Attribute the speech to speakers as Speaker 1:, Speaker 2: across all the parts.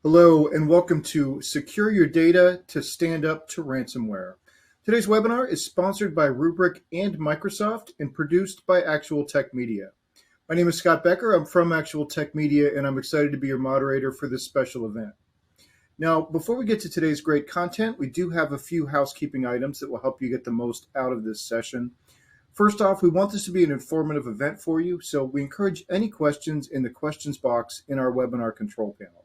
Speaker 1: Hello and welcome to Secure Your Data to Stand Up to Ransomware. Today's webinar is sponsored by Rubrik and Microsoft and produced by Actual Tech Media. My name is Scott Becker. I'm from Actual Tech Media and I'm excited to be your moderator for this special event. Now, before we get to today's great content, we do have a few housekeeping items that will help you get the most out of this session. First off, we want this to be an informative event for you, so we encourage any questions in the questions box in our webinar control panel.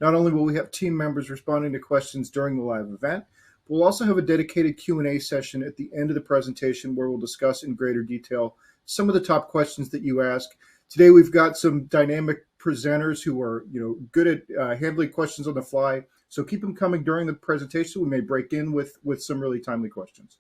Speaker 1: Not only will we have team members responding to questions during the live event, but we'll also have a dedicated Q&A session at the end of the presentation where we'll discuss in greater detail some of the top questions that you ask. Today, we've got some dynamic presenters who are good at handling questions on the fly, so keep them coming during the presentation. We may break in with some really timely questions.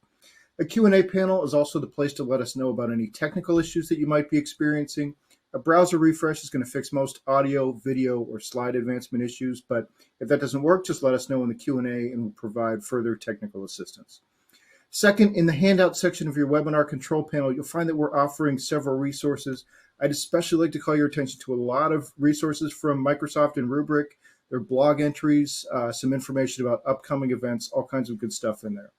Speaker 1: A Q&A panel is also the place to let us know about any technical issues that you might be experiencing. A browser refresh is going to fix most audio, video, or slide advancement issues, but if that doesn't work, just let us know in the Q&A and we'll provide further technical assistance. Second, in the handout section of your webinar control panel, you'll find that we're offering several resources. I'd especially like to call your attention to a lot of resources from Microsoft and Rubrik, their blog entries, some information about upcoming events, all kinds of good stuff in there.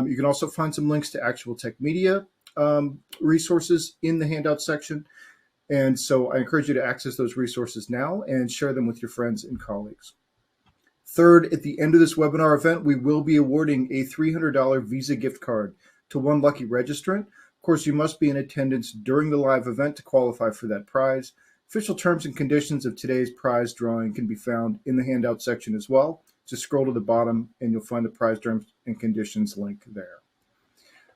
Speaker 1: You can also find some links to Actual Tech Media resources in the handout section. And so I encourage you to access those resources now and share them with your friends and colleagues. Third, at the end of this webinar event, we will be awarding a $300 Visa gift card to one lucky registrant. Of course, you must be in attendance during the live event to qualify for that prize. Official terms and conditions of today's prize drawing can be found in the handout section as well. Just scroll to the bottom and you'll find the prize terms and conditions link there.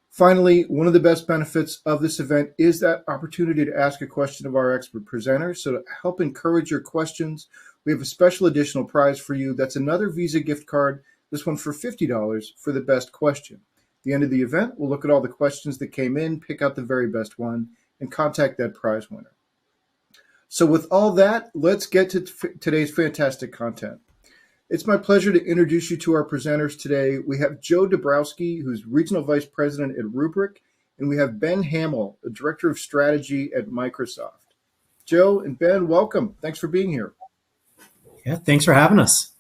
Speaker 1: Finally, one of the best benefits of this event is that opportunity to ask a question of our expert presenters. So to help encourage your questions, we have a special additional prize for you. That's another Visa gift card, this one for $50 for the best question. At the end of the event, we'll look at all the questions that came in, pick out the very best one, and contact that prize winner. So with all that, let's get to today's fantastic content. It's my pleasure to introduce you to our presenters today. We have Joe Dabrowski, who's Regional Vice President at Rubrik, and we have Ben Hamill, the Director of Strategy at Microsoft. Joe and Ben, welcome. Thanks for being here.
Speaker 2: Yeah, thanks for having us.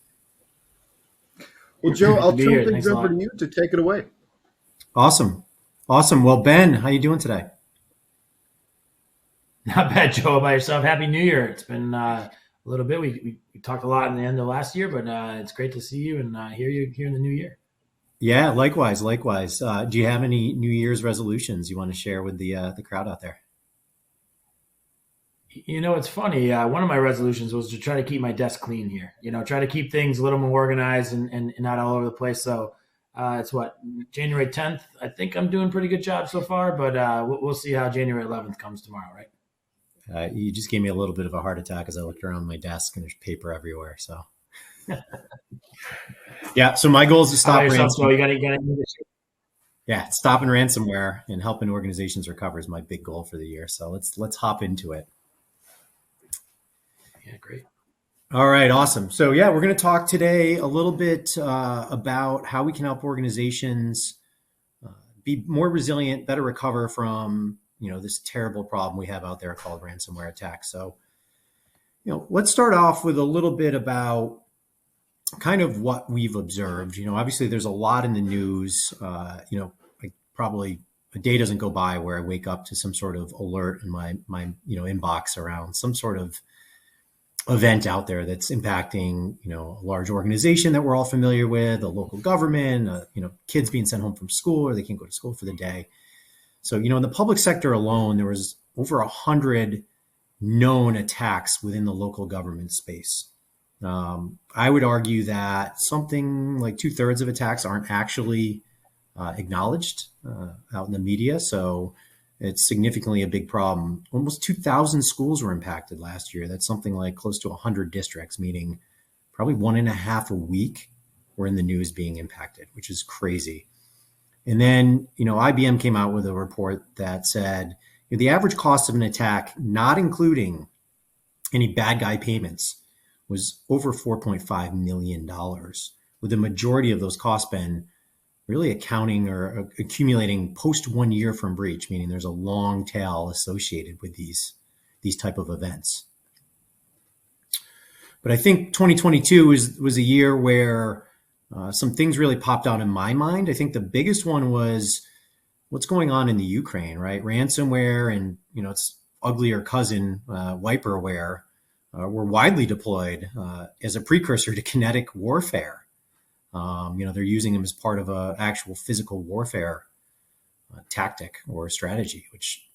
Speaker 1: Well, Joe, I'll turn things over to you to take it away.
Speaker 2: Awesome. Well, Ben, how you doing today?
Speaker 3: Not bad, Joe. By yourself. Happy New Year. It's been a little bit. We talked a lot in the end of last year, but it's great to see you and hear you here in the new year.
Speaker 2: Yeah, likewise. Do you have any New Year's resolutions you want to share with the crowd out there?
Speaker 3: It's funny. One of my resolutions was to try to keep my desk clean here. Try to keep things a little more organized and not all over the place. So it's January 10th. I think I'm doing a pretty good job so far, but we'll see how January 11th comes tomorrow, right?
Speaker 2: You just gave me a little bit of a heart attack as I looked around my desk and there's paper everywhere. So, yeah. So my goal is to stop ransomware. Yeah, stopping ransomware and helping organizations recover is my big goal for the year. So let's hop into it.
Speaker 3: Yeah, great.
Speaker 2: All right, awesome. So yeah, we're going to talk today a little bit about how we can help organizations be more resilient, better recover from this terrible problem we have out there called ransomware attacks. So, let's start off with a little bit about kind of what we've observed. Obviously there's a lot in the news. Probably a day doesn't go by where I wake up to some sort of alert in my inbox around some sort of event out there that's impacting, a large organization that we're all familiar with, a local government, kids being sent home from school or they can't go to school for the day. So, in the public sector alone, there was over 100 known attacks within the local government space. I would argue that something like 2/3 of attacks aren't actually acknowledged out in the media. So it's significantly a big problem. Almost 2,000 schools were impacted last year. That's something like close to 100 districts, meaning probably 1.5 a week were in the news being impacted, which is crazy. And then, IBM came out with a report that said the average cost of an attack, not including any bad guy payments, was over $4.5 million, with the majority of those costs been really accounting or accumulating post 1 year from breach, meaning there's a long tail associated with these type of events. But I think 2022 was a year where some things really popped out in my mind. I think the biggest one was what's going on in the Ukraine, right? Ransomware and, its uglier cousin, wiperware, were widely deployed as a precursor to kinetic warfare. They're using them as part of an actual physical warfare tactic or strategy, which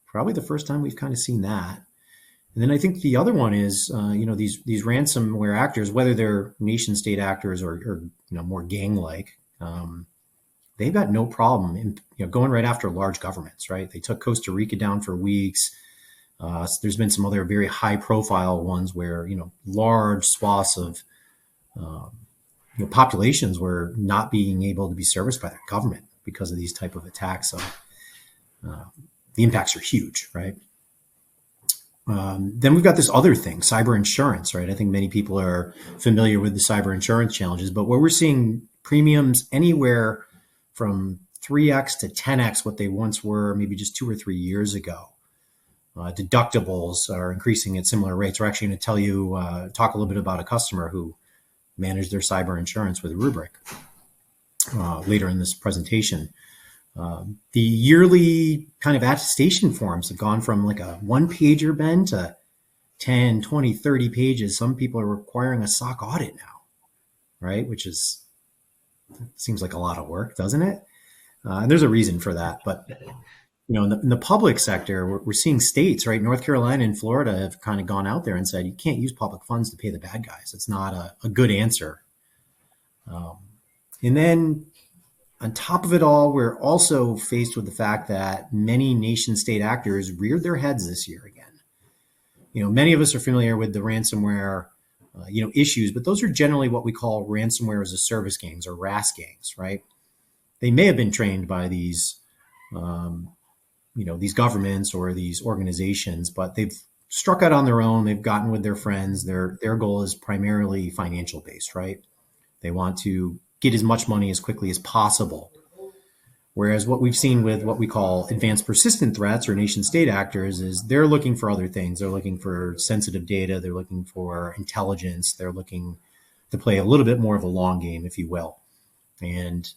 Speaker 2: probably the first time we've kind of seen that. And then I think the other one is, these ransomware actors, whether they're nation state actors or more gang-like, they've got no problem in going right after large governments, right? They took Costa Rica down for weeks. There's been some other very high-profile ones where large swaths of populations were not being able to be serviced by their government because of these type of attacks. So the impacts are huge, right? Then we've got this other thing, cyber insurance, right? I think many people are familiar with the cyber insurance challenges, but where we're seeing premiums anywhere from 3x to 10x what they once were maybe just 2 or 3 years ago. Deductibles are increasing at similar rates. We're actually going to talk a little bit about a customer who managed their cyber insurance with Rubrik later in this presentation. The yearly kind of attestation forms have gone from like a 1-pager, Ben, to 10, 20, 30 pages. Some people are requiring a SOC audit now, right? Which seems like a lot of work, doesn't it? And there's a reason for that. But, in the public sector, we're seeing states, right? North Carolina and Florida have kind of gone out there and said, you can't use public funds to pay the bad guys. It's not a good answer. And then on top of it all, we're also faced with the fact that many nation state actors reared their heads this year again. Many of us are familiar with the ransomware, issues, but those are generally what we call ransomware as a service gangs or RAS gangs, right? They may have been trained by these, these governments or these organizations, but they've struck out on their own. They've gotten with their friends. Their goal is primarily financial based, right? They want to get as much money as quickly as possible. Whereas what we've seen with what we call advanced persistent threats or nation state actors is they're looking for other things. They're looking for sensitive data. They're looking for intelligence. They're looking to play a little bit more of a long game, if you will. And,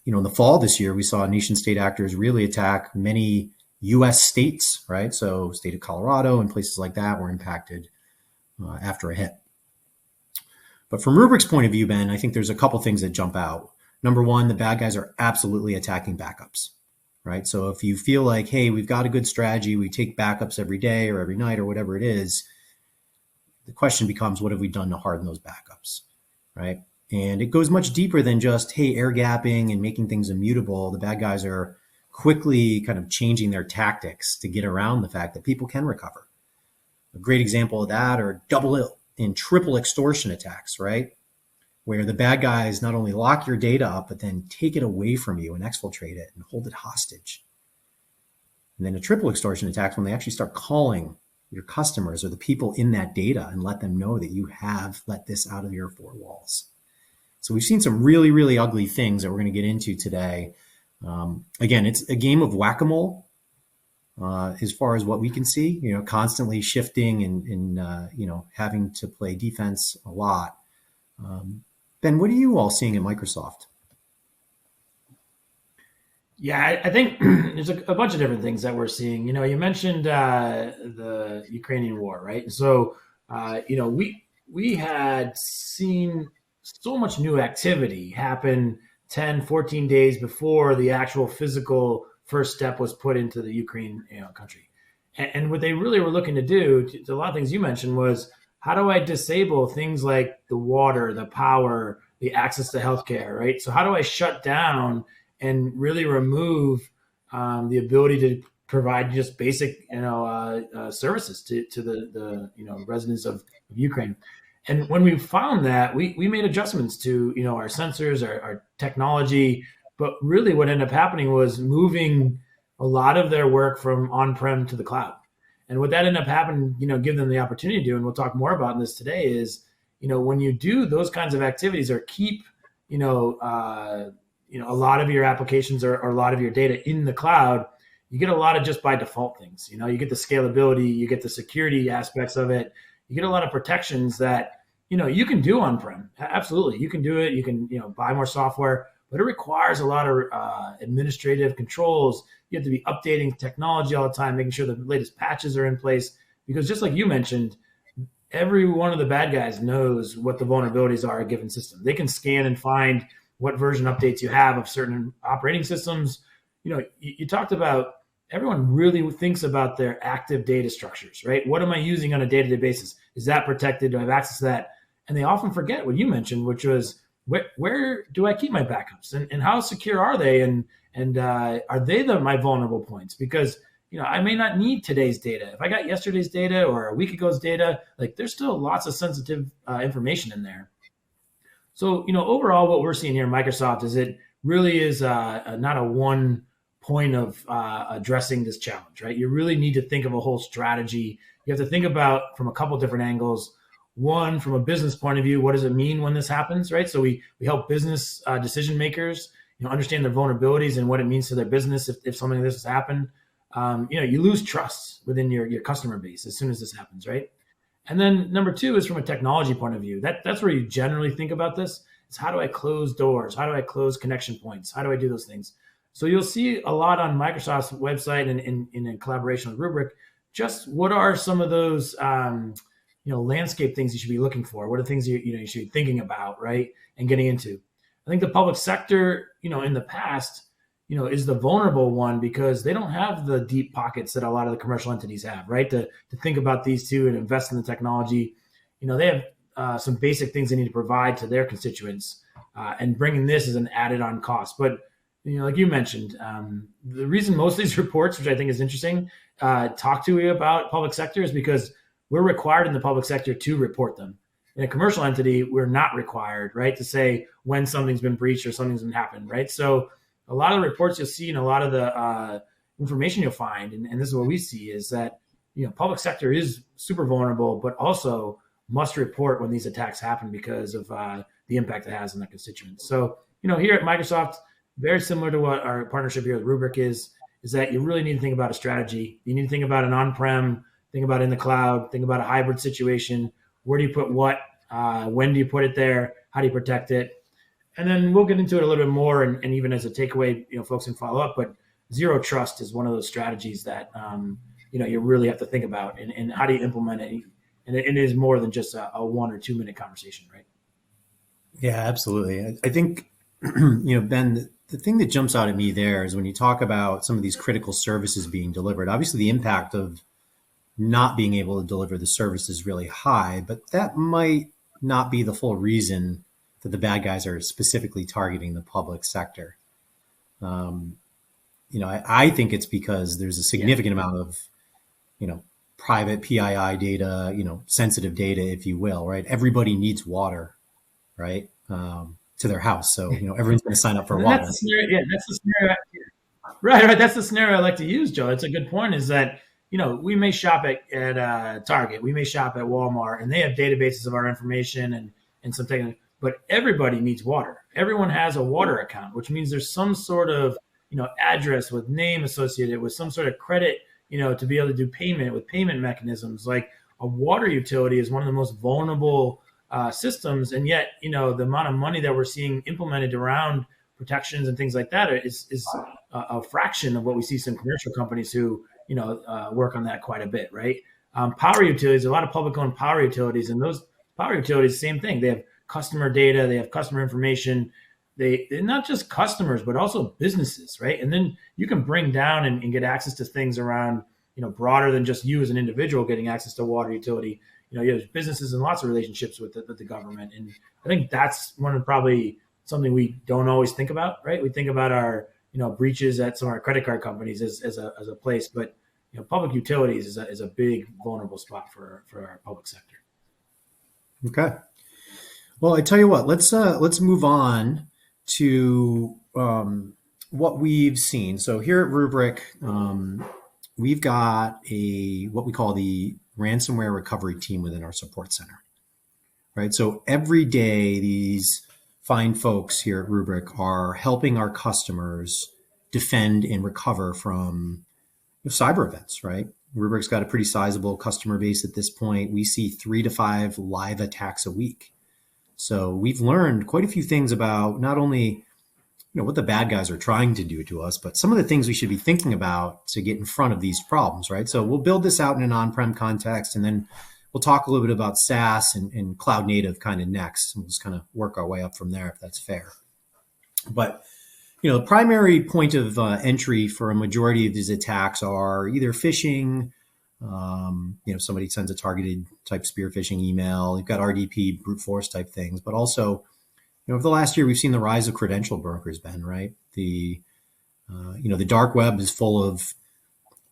Speaker 2: in the fall this year, we saw nation state actors really attack many U.S. states, right? So state of Colorado and places like that were impacted after a hit. But from Rubrik's point of view, Ben, I think there's a couple things that jump out. Number one, the bad guys are absolutely attacking backups, right? So if you feel like, hey, we've got a good strategy, we take backups every day or every night or whatever it is, the question becomes, what have we done to harden those backups, right? And it goes much deeper than just, hey, air gapping and making things immutable. The bad guys are quickly kind of changing their tactics to get around the fact that people can recover. A great example of that are double and triple extortion attacks, right? Where the bad guys not only lock your data up, but then take it away from you and exfiltrate it and hold it hostage. And then a triple extortion attack when they actually start calling your customers or the people in that data and let them know that you have let this out of your four walls. So we've seen some really, really ugly things that we're going to get into today. Again, it's a game of whack-a-mole as far as what we can see, constantly shifting and having to play defense a lot. Ben, what are you all seeing at Microsoft?
Speaker 3: Yeah, I think there's a bunch of different things that we're seeing. You mentioned the Ukrainian war, right? So, we had seen so much new activity happen 10, 14 days before the actual physical first step was put into the Ukraine country. And what they really were looking to do, to a lot of things you mentioned, was how do I disable things like the water, the power, the access to healthcare, right? So how do I shut down and really remove the ability to provide just basic, services to the residents of Ukraine? And when we found that, we made adjustments to our sensors, our technology. But really, what ended up happening was moving a lot of their work from on-prem to the cloud. And what that ended up happening, give them the opportunity to do, and we'll talk more about this today, is when you do those kinds of activities or keep a lot of your applications or a lot of your data in the cloud, you get a lot of just by default things. You get the scalability, you get the security aspects of it. you get a lot of protections that, you can do on-prem. Absolutely. You can do it. You can, buy more software, but it requires a lot of administrative controls. You have to be updating technology all the time, making sure the latest patches are in place, because just like you mentioned, every one of the bad guys knows what the vulnerabilities are in a given system. They can scan and find what version updates you have of certain operating systems. You talked about, everyone really thinks about their active data structures, right? What am I using on a day-to-day basis? Is that protected? Do I have access to that? And they often forget what you mentioned, which was, where do I keep my backups, and how secure are they? And are they my vulnerable points? Because I may not need today's data. If I got yesterday's data or a week ago's data, like, there's still lots of sensitive information in there. So, overall, what we're seeing here in Microsoft is it really is not a one point of addressing this challenge, right? You really need to think of a whole strategy. You have to think about from a couple different angles. One, from a business point of view, what does it mean when this happens, right? So we help business decision makers, understand their vulnerabilities and what it means to their business if something like this has happened. You lose trust within your customer base as soon as this happens, right? And then number two is from a technology point of view. That's where you generally think about this. It's, how do I close doors? How do I close connection points? How do I do those things? So you'll see a lot on Microsoft's website and in collaboration with Rubrik, just what are some of those landscape things you should be looking for? What are things you should be thinking about, right? And getting into. I think the public sector, in the past, is the vulnerable one, because they don't have the deep pockets that a lot of the commercial entities have, right? To think about these two and invest in the technology. They have some basic things they need to provide to their constituents, and bringing this as an added on cost. But, like you mentioned, the reason most of these reports, which I think is interesting, talk to you about public sector is because we're required in the public sector to report them. In a commercial entity, we're not required, right, to say when something's been breached or something's been happened, right? So a lot of the reports you'll see and a lot of the information you'll find, and this is what we see, is that public sector is super vulnerable, but also must report when these attacks happen because of the impact it has on the constituents. So here at Microsoft, very similar to what our partnership here with Rubrik is that you really need to think about a strategy. You need to think about an on-prem, think about in the cloud, think about a hybrid situation. Where do you put what? When do you put it there? How do you protect it? And then we'll get into it a little bit more, and even as a takeaway, folks can follow up. But zero trust is one of those strategies that you really have to think about, and how do you implement it? And it is more than just a 1 or 2 minute conversation, right?
Speaker 2: Yeah, absolutely. I think Ben, the thing that jumps out at me there is when you talk about some of these critical services being delivered. Obviously, the impact of not being able to deliver the service is really high, but that might not be the full reason that the bad guys are specifically targeting the public sector. I think it's because there's a significant amount of, private PII data, sensitive data, if you will, right? Everybody needs water, right? To their house. So, everyone's going to sign up for water.
Speaker 3: That's the scenario, that's the scenario. Right. That's the scenario I like to use, Joe. It's a good point, is that, we may shop at Target, we may shop at Walmart, and they have databases of our information and some things, but everybody needs water. Everyone has a water account, which means there's some sort of, address with name associated with some sort of credit, to be able to do payment with payment mechanisms. Like, a water utility is one of the most vulnerable systems. And yet, the amount of money that we're seeing implemented around protections and things like that is a fraction of what we see some commercial companies who, work on that quite a bit, right? Power utilities, a lot of public-owned power utilities, and those power utilities, same thing. They have customer data, they have customer information. They're not just customers, but also businesses, right? And then you can bring down and get access to things around, broader than just you as an individual getting access to water utility. You have businesses and lots of relationships with the government. And I think that's probably something we don't always think about, right? We think about our, breaches at some of our credit card companies as a place, but public utilities is a big vulnerable spot for our public sector.
Speaker 2: Okay. Well, I tell you what, let's move on to what we've seen. So here at Rubrik, we've got what we call the ransomware recovery team within our support center, right? So every day, these fine folks here at Rubrik are helping our customers defend and recover from cyber events, right? Rubrik's got a pretty sizable customer base at this point. We see 3 to 5 live attacks a week. So we've learned quite a few things about not only what the bad guys are trying to do to us, but some of the things we should be thinking about to get in front of these problems, right? So we'll build this out in an on-prem context, and then we'll talk a little bit about SaaS and cloud native kind of next. We'll just kind of work our way up from there if that's fair. But the primary point of entry for a majority of these attacks are either phishing, somebody sends a targeted type spear phishing email. You've got RDP, brute force type things, but also, over the last year, we've seen the rise of credential brokers, Ben, right? The dark web is full of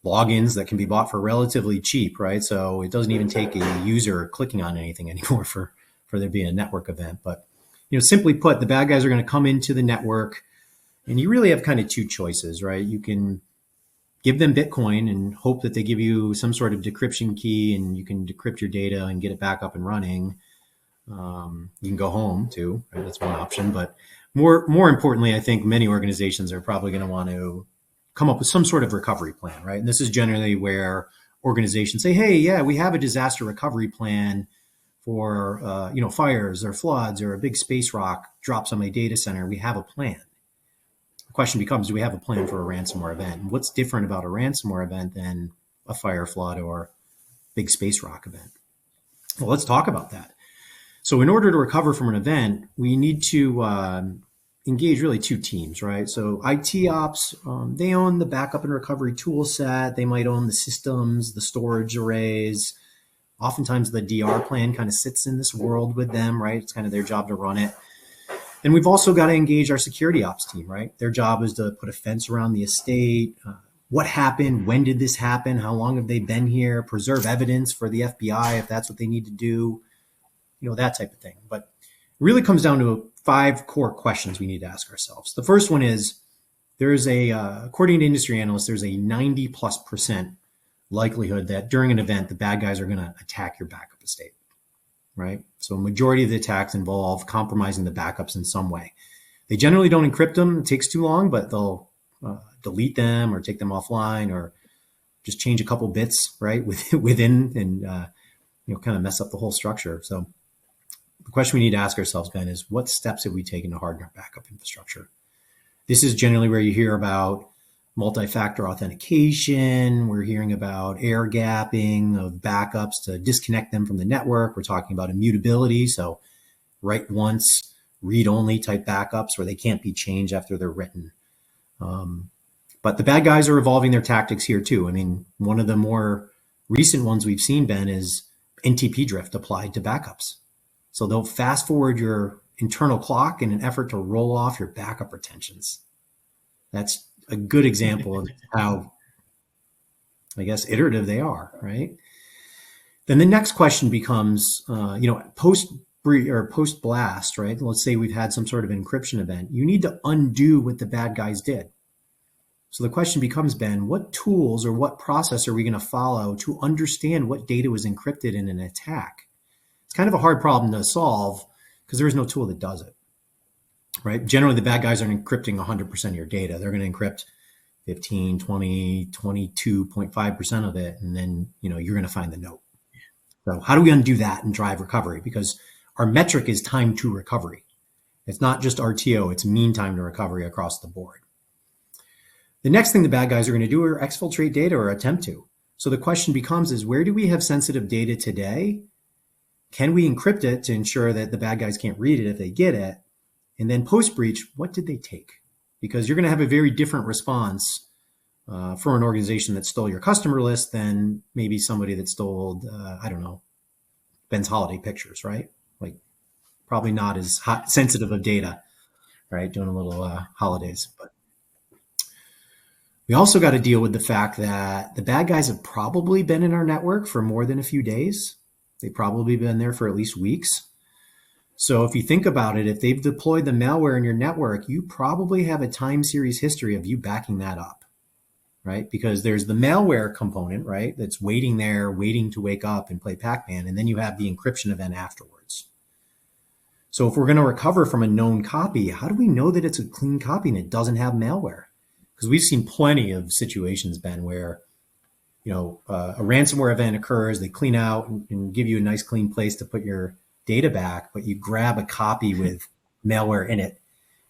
Speaker 2: logins that can be bought for relatively cheap, right? So it doesn't even take a user clicking on anything anymore for there being a network event. But, simply put, the bad guys are going to come into the network, and you really have kind of two choices, right? You can give them Bitcoin and hope that they give you some sort of decryption key and you can decrypt your data and get it back up and running. You can go home too, right? That's one option. But more importantly, I think many organizations are probably going to want to come up with some sort of recovery plan, right? And this is generally where organizations say, hey, yeah, we have a disaster recovery plan for, fires or floods or a big space rock drops on my data center. We have a plan. The question becomes, do we have a plan for a ransomware event? And what's different about a ransomware event than a fire, flood, or big space rock event? Well, let's talk about that. So in order to recover from an event, we need to engage really two teams, right? So IT ops, they own the backup and recovery tool set. They might own the systems, the storage arrays. Oftentimes the DR plan kind of sits in this world with them, right? It's kind of their job to run it. And we've also got to engage our security ops team, right? Their job is to put a fence around the estate. What happened? When did this happen? How long have they been here? Preserve evidence for the FBI if that's what they need to do. That type of thing. But it really comes down to 5 core questions we need to ask ourselves. The first one is, there's according to industry analysts, there's a 90+% likelihood that during an event, the bad guys are going to attack your backup estate, right? So a majority of the attacks involve compromising the backups in some way. They generally don't encrypt them. It takes too long, but they'll delete them or take them offline or just change a couple bits, right, within and, kind of mess up the whole structure. So the question we need to ask ourselves, Ben, is what steps have we taken to harden our backup infrastructure? This is generally where you hear about multi-factor authentication. We're hearing about air gapping of backups to disconnect them from the network. We're talking about immutability. So write once, read only type backups where they can't be changed after they're written. But the bad guys are evolving their tactics here too. I mean, one of the more recent ones we've seen, Ben, is NTP drift applied to backups. So they'll fast forward your internal clock in an effort to roll off your backup retentions. That's a good example of how, I guess, iterative they are, right? Then the next question becomes, post blast, right? Let's say we've had some sort of encryption event. You need to undo what the bad guys did. So the question becomes, Ben, what tools or what process are we going to follow to understand what data was encrypted in an attack? It's kind of a hard problem to solve because there is no tool that does it, right? Generally, the bad guys aren't encrypting 100% of your data. They're going to encrypt 15, 20, 22.5% of it, and then, you're going to find the note. So how do we undo that and drive recovery? Because our metric is time to recovery. It's not just RTO, it's mean time to recovery across the board. The next thing the bad guys are going to do are exfiltrate data or attempt to. So the question becomes is, where do we have sensitive data today? Can we encrypt it to ensure that the bad guys can't read it if they get it? And then post-breach, what did they take? Because you're going to have a very different response for an organization that stole your customer list than maybe somebody that stole, Ben's holiday pictures, right? Like probably not as sensitive of data, right? Doing a little holidays. But we also got to deal with the fact that the bad guys have probably been in our network for more than a few days. They've probably been there for at least weeks. So if you think about it, if they've deployed the malware in your network, you probably have a time series history of you backing that up, right? Because there's the malware component, right? That's waiting there, waiting to wake up and play Pac-Man. And then you have the encryption event afterwards. So if we're going to recover from a known copy, how do we know that it's a clean copy and it doesn't have malware? Because we've seen plenty of situations, Ben, where a ransomware event occurs, they clean out and give you a nice clean place to put your data back, but you grab a copy with malware in it,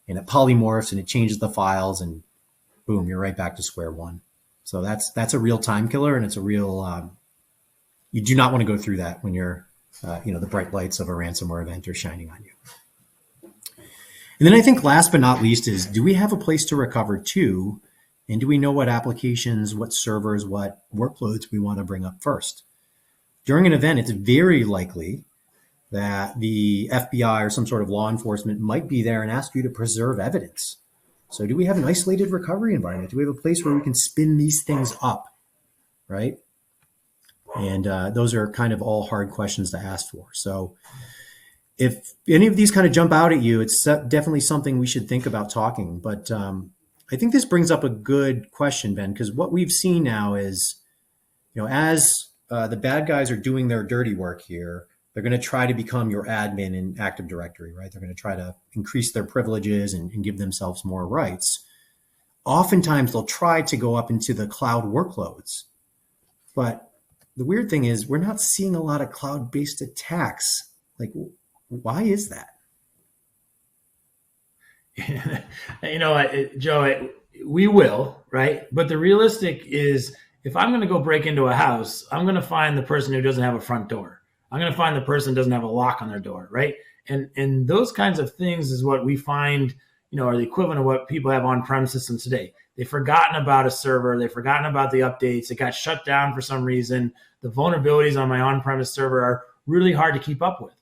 Speaker 2: and it polymorphs and it changes the files, and boom, you're right back to square one. So that's a real time killer, and it's a real you do not want to go through that when you're the bright lights of a ransomware event are shining on you. And then I think last but not least is, do we have a place to recover to? And do we know what applications, what servers, what workloads we want to bring up first? During an event, it's very likely that the FBI or some sort of law enforcement might be there and ask you to preserve evidence. So do we have an isolated recovery environment? Do we have a place where we can spin these things up, right? And those are kind of all hard questions to ask for. So if any of these kind of jump out at you, it's definitely something we should think about talking. But I think this brings up a good question, Ben, because what we've seen now is, as the bad guys are doing their dirty work here, they're going to try to become your admin in Active Directory, right? They're going to try to increase their privileges and give themselves more rights. Oftentimes, they'll try to go up into the cloud workloads. But the weird thing is, we're not seeing a lot of cloud-based attacks. Like, why is that?
Speaker 3: Joe, we will, right? But the realistic is, if I'm going to go break into a house, I'm going to find the person who doesn't have a front door. I'm going to find the person who doesn't have a lock on their door, right? And those kinds of things is what we find, are the equivalent of what people have on-prem systems today. They've forgotten about a server. They've forgotten about the updates. It got shut down for some reason. The vulnerabilities on my on-premise server are really hard to keep up with.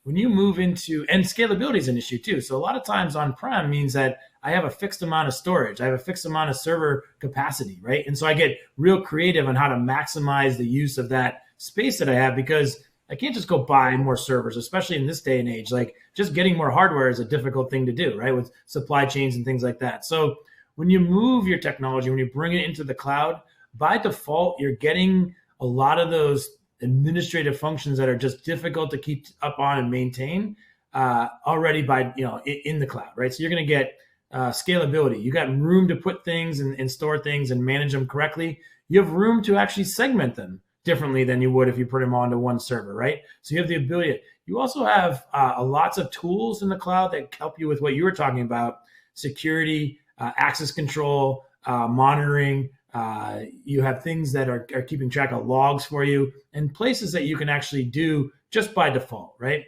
Speaker 3: When you move into, and scalability is an issue too. So a lot of times on-prem means that I have a fixed amount of storage. I have a fixed amount of server capacity, right? And so I get real creative on how to maximize the use of that space that I have, because I can't just go buy more servers, especially in this day and age. Like, just getting more hardware is a difficult thing to do, right? With supply chains and things like that. So when you move your technology, when you bring it into the cloud, by default, you're getting a lot of those administrative functions that are just difficult to keep up on and maintain already by, in the cloud, right? So you're going to get scalability. You got room to put things and store things and manage them correctly. You have room to actually segment them differently than you would if you put them onto one server, right? So you have the ability. You also have lots of tools in the cloud that help you with what you were talking about: security, access control, monitoring. You have things that are keeping track of logs for you, and places that you can actually do just by default, right?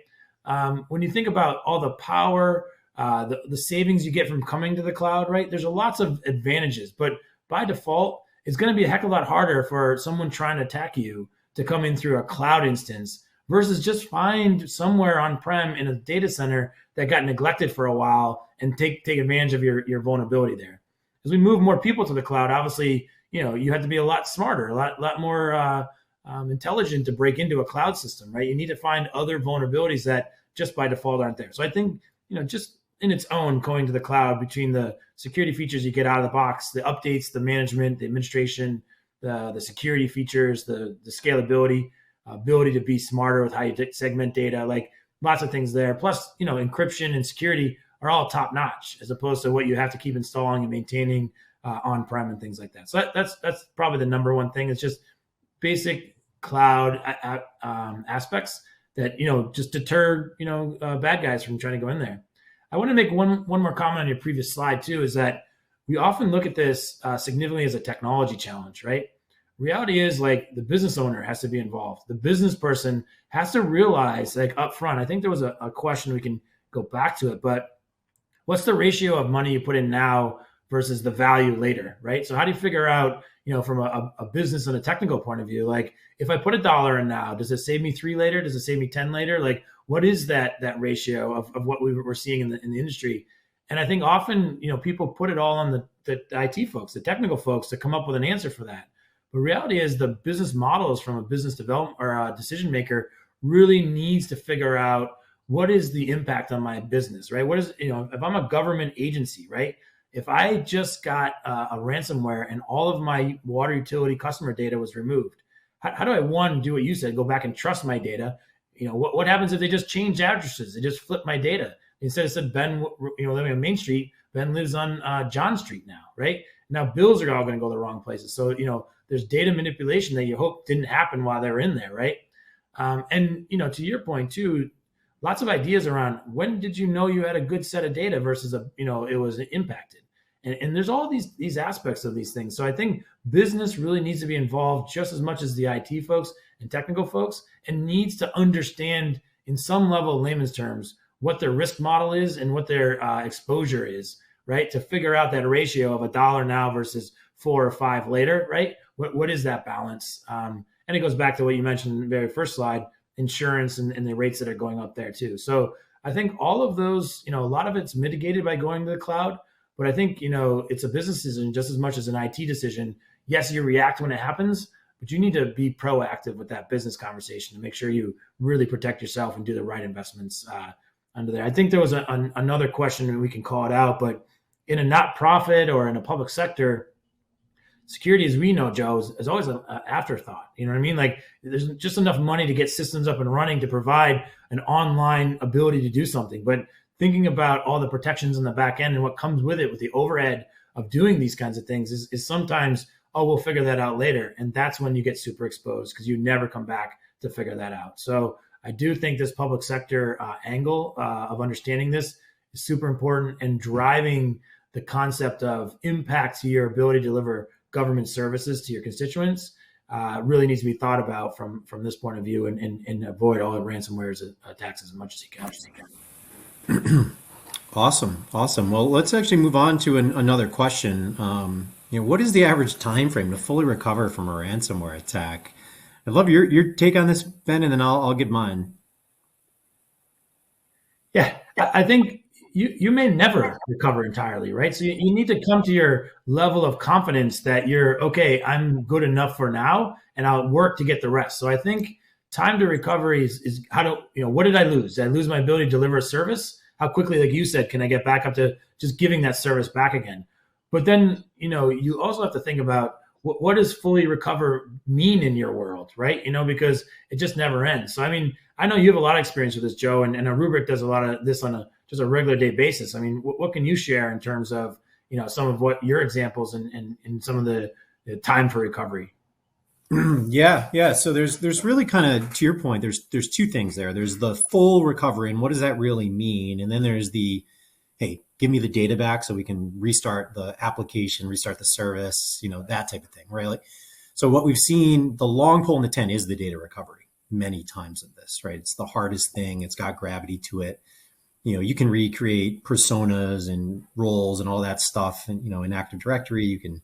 Speaker 3: When you think about all the power, the savings you get from coming to the cloud, right? There's lots of advantages, but by default, it's going to be a heck of a lot harder for someone trying to attack you to come in through a cloud instance versus just find somewhere on-prem in a data center that got neglected for a while and take advantage of your vulnerability there. As we move more people to the cloud, obviously, you have to be a lot smarter, a lot more intelligent to break into a cloud system, right? You need to find other vulnerabilities that just by default aren't there. So I think, just in its own, going to the cloud, between the security features you get out of the box, the updates, the management, the administration, the security features, the scalability, ability to be smarter with how you segment data, like lots of things there. Plus, encryption and security are all top notch, as opposed to what you have to keep installing and maintaining on-prem and things like that. So that's probably the number one thing. It's just basic cloud aspects that, just deter, bad guys from trying to go in there. I want to make one more comment on your previous slide too, is that we often look at this significantly as a technology challenge, right? Reality is, like, the business owner has to be involved. The business person has to realize, like, up front. I think there was a question, we can go back to it, but what's the ratio of money you put in now versus the value later, right? So how do you figure out, from a business and a technical point of view, like, if I put $1 in now, does it save me 3 later? Does it save me 10 later? Like, what is that ratio of what we're seeing in the industry? And I think often, people put it all on the IT folks, the technical folks, to come up with an answer for that. But reality is, the business models from a business development or a decision maker really needs to figure out, what is the impact on my business, right? What is, if I'm a government agency, right? If I just got a ransomware and all of my water utility customer data was removed, how do I, do what you said, go back and trust my data? What happens if they just change addresses? They just flip my data. Instead of said Ben, living on Main Street, Ben lives on John Street now, right? Now bills are all going to go the wrong places. So, there's data manipulation that you hope didn't happen while they're in there, right? And, to your point too, lots of ideas around when did you know you had a good set of data versus it was impacted. And there's all these aspects of these things. So I think business really needs to be involved just as much as the IT folks and technical folks, and needs to understand in some level of layman's terms what their risk model is and what their exposure is, right? To figure out that ratio of $1 now versus 4 or 5 later, right? What is that balance? And it goes back to what you mentioned in the very first slide, insurance and the rates that are going up there too. So I think all of those, a lot of it's mitigated by going to the cloud. But I think, it's a business decision just as much as an IT decision. Yes, you react when it happens, but you need to be proactive with that business conversation to make sure you really protect yourself and do the right investments under there. I think there was another question, and we can call it out, but in a not-profit or in a public sector, security, as we know, Joe, is always an afterthought. You know what I mean? Like, there's just enough money to get systems up and running to provide an online ability to do something. But thinking about all the protections in the back end and what comes with it, with the overhead of doing these kinds of things is sometimes, we'll figure that out later. And that's when you get super exposed, because you never come back to figure that out. So I do think this public sector angle of understanding this is super important, and driving the concept of impact to your ability to deliver government services to your constituents really needs to be thought about from this point of view, and avoid all the ransomware attacks as much as you can.
Speaker 2: Awesome. Well, let's actually move on to another question. What is the average time frame to fully recover from a ransomware attack? I'd love your take on this, Ben, and then I'll give mine.
Speaker 3: Yeah, I think you may never recover entirely, right? So you need to come to your level of confidence that you're okay. I'm good enough for now, and I'll work to get the rest. So I think time to recovery is what did I lose? Did I lose my ability to deliver a service? How quickly, like you said, can I get back up to just giving that service back again? But then, you also have to think about what does fully recover mean in your world, right? Because it just never ends. So, I mean, I know you have a lot of experience with this, Joe, and Rubrik does a lot of this on just a regular day basis. I mean, what can you share in terms of, some of what your examples and some of the time for recovery?
Speaker 2: Yeah. So there's really kind of, to your point, there's two things there. There's the full recovery, and what does that really mean? And then there's the, hey, give me the data back so we can restart the application, restart the service, that type of thing, right? Like, so what we've seen, the long pole in the tent is the data recovery many times of this, right? It's the hardest thing. It's got gravity to it. You can recreate personas and roles and all that stuff. And, in Active Directory, you can,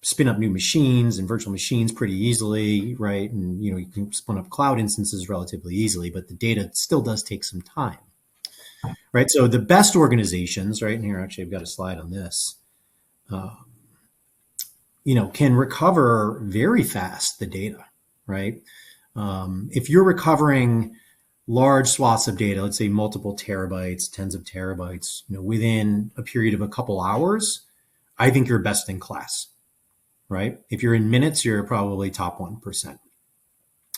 Speaker 2: spin up new machines and virtual machines pretty easily, right? And, you can spin up cloud instances relatively easily, but the data still does take some time, right? So the best organizations, right, and here actually I've got a slide on this, can recover very fast the data, right? If you're recovering large swaths of data, let's say multiple terabytes, tens of terabytes, within a period of a couple hours, I think you're best in class. Right? If you're in minutes, you're probably top 1%.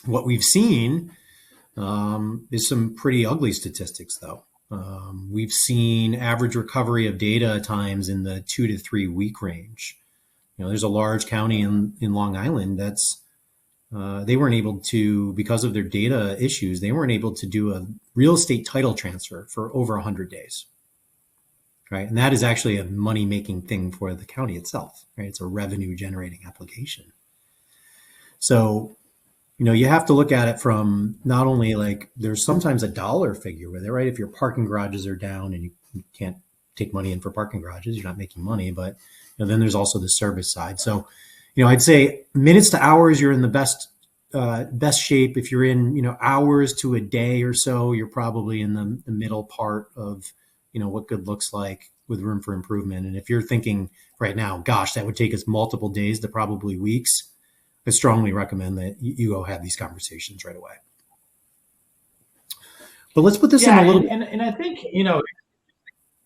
Speaker 2: What we've seen is some pretty ugly statistics, though. We've seen average recovery of data times in the 2 to 3 week range. There's a large county in Long Island that's they weren't able to, because of their data issues, they weren't able to do a real estate title transfer for over 100 days. Right. And that is actually a money-making thing for the county itself, right? It's a revenue-generating application. So, you have to look at it from not only like there's sometimes a dollar figure with it, right? If your parking garages are down and you can't take money in for parking garages, you're not making money. But then there's also the service side. So, I'd say minutes to hours, you're in the best shape. If you're in, hours to a day or so, you're probably in the middle part of what good looks like with room for improvement. And if you're thinking right now, gosh, that would take us multiple days to probably weeks, I strongly recommend that you go have these conversations right away. But let's put this in a little bit.
Speaker 3: And I think,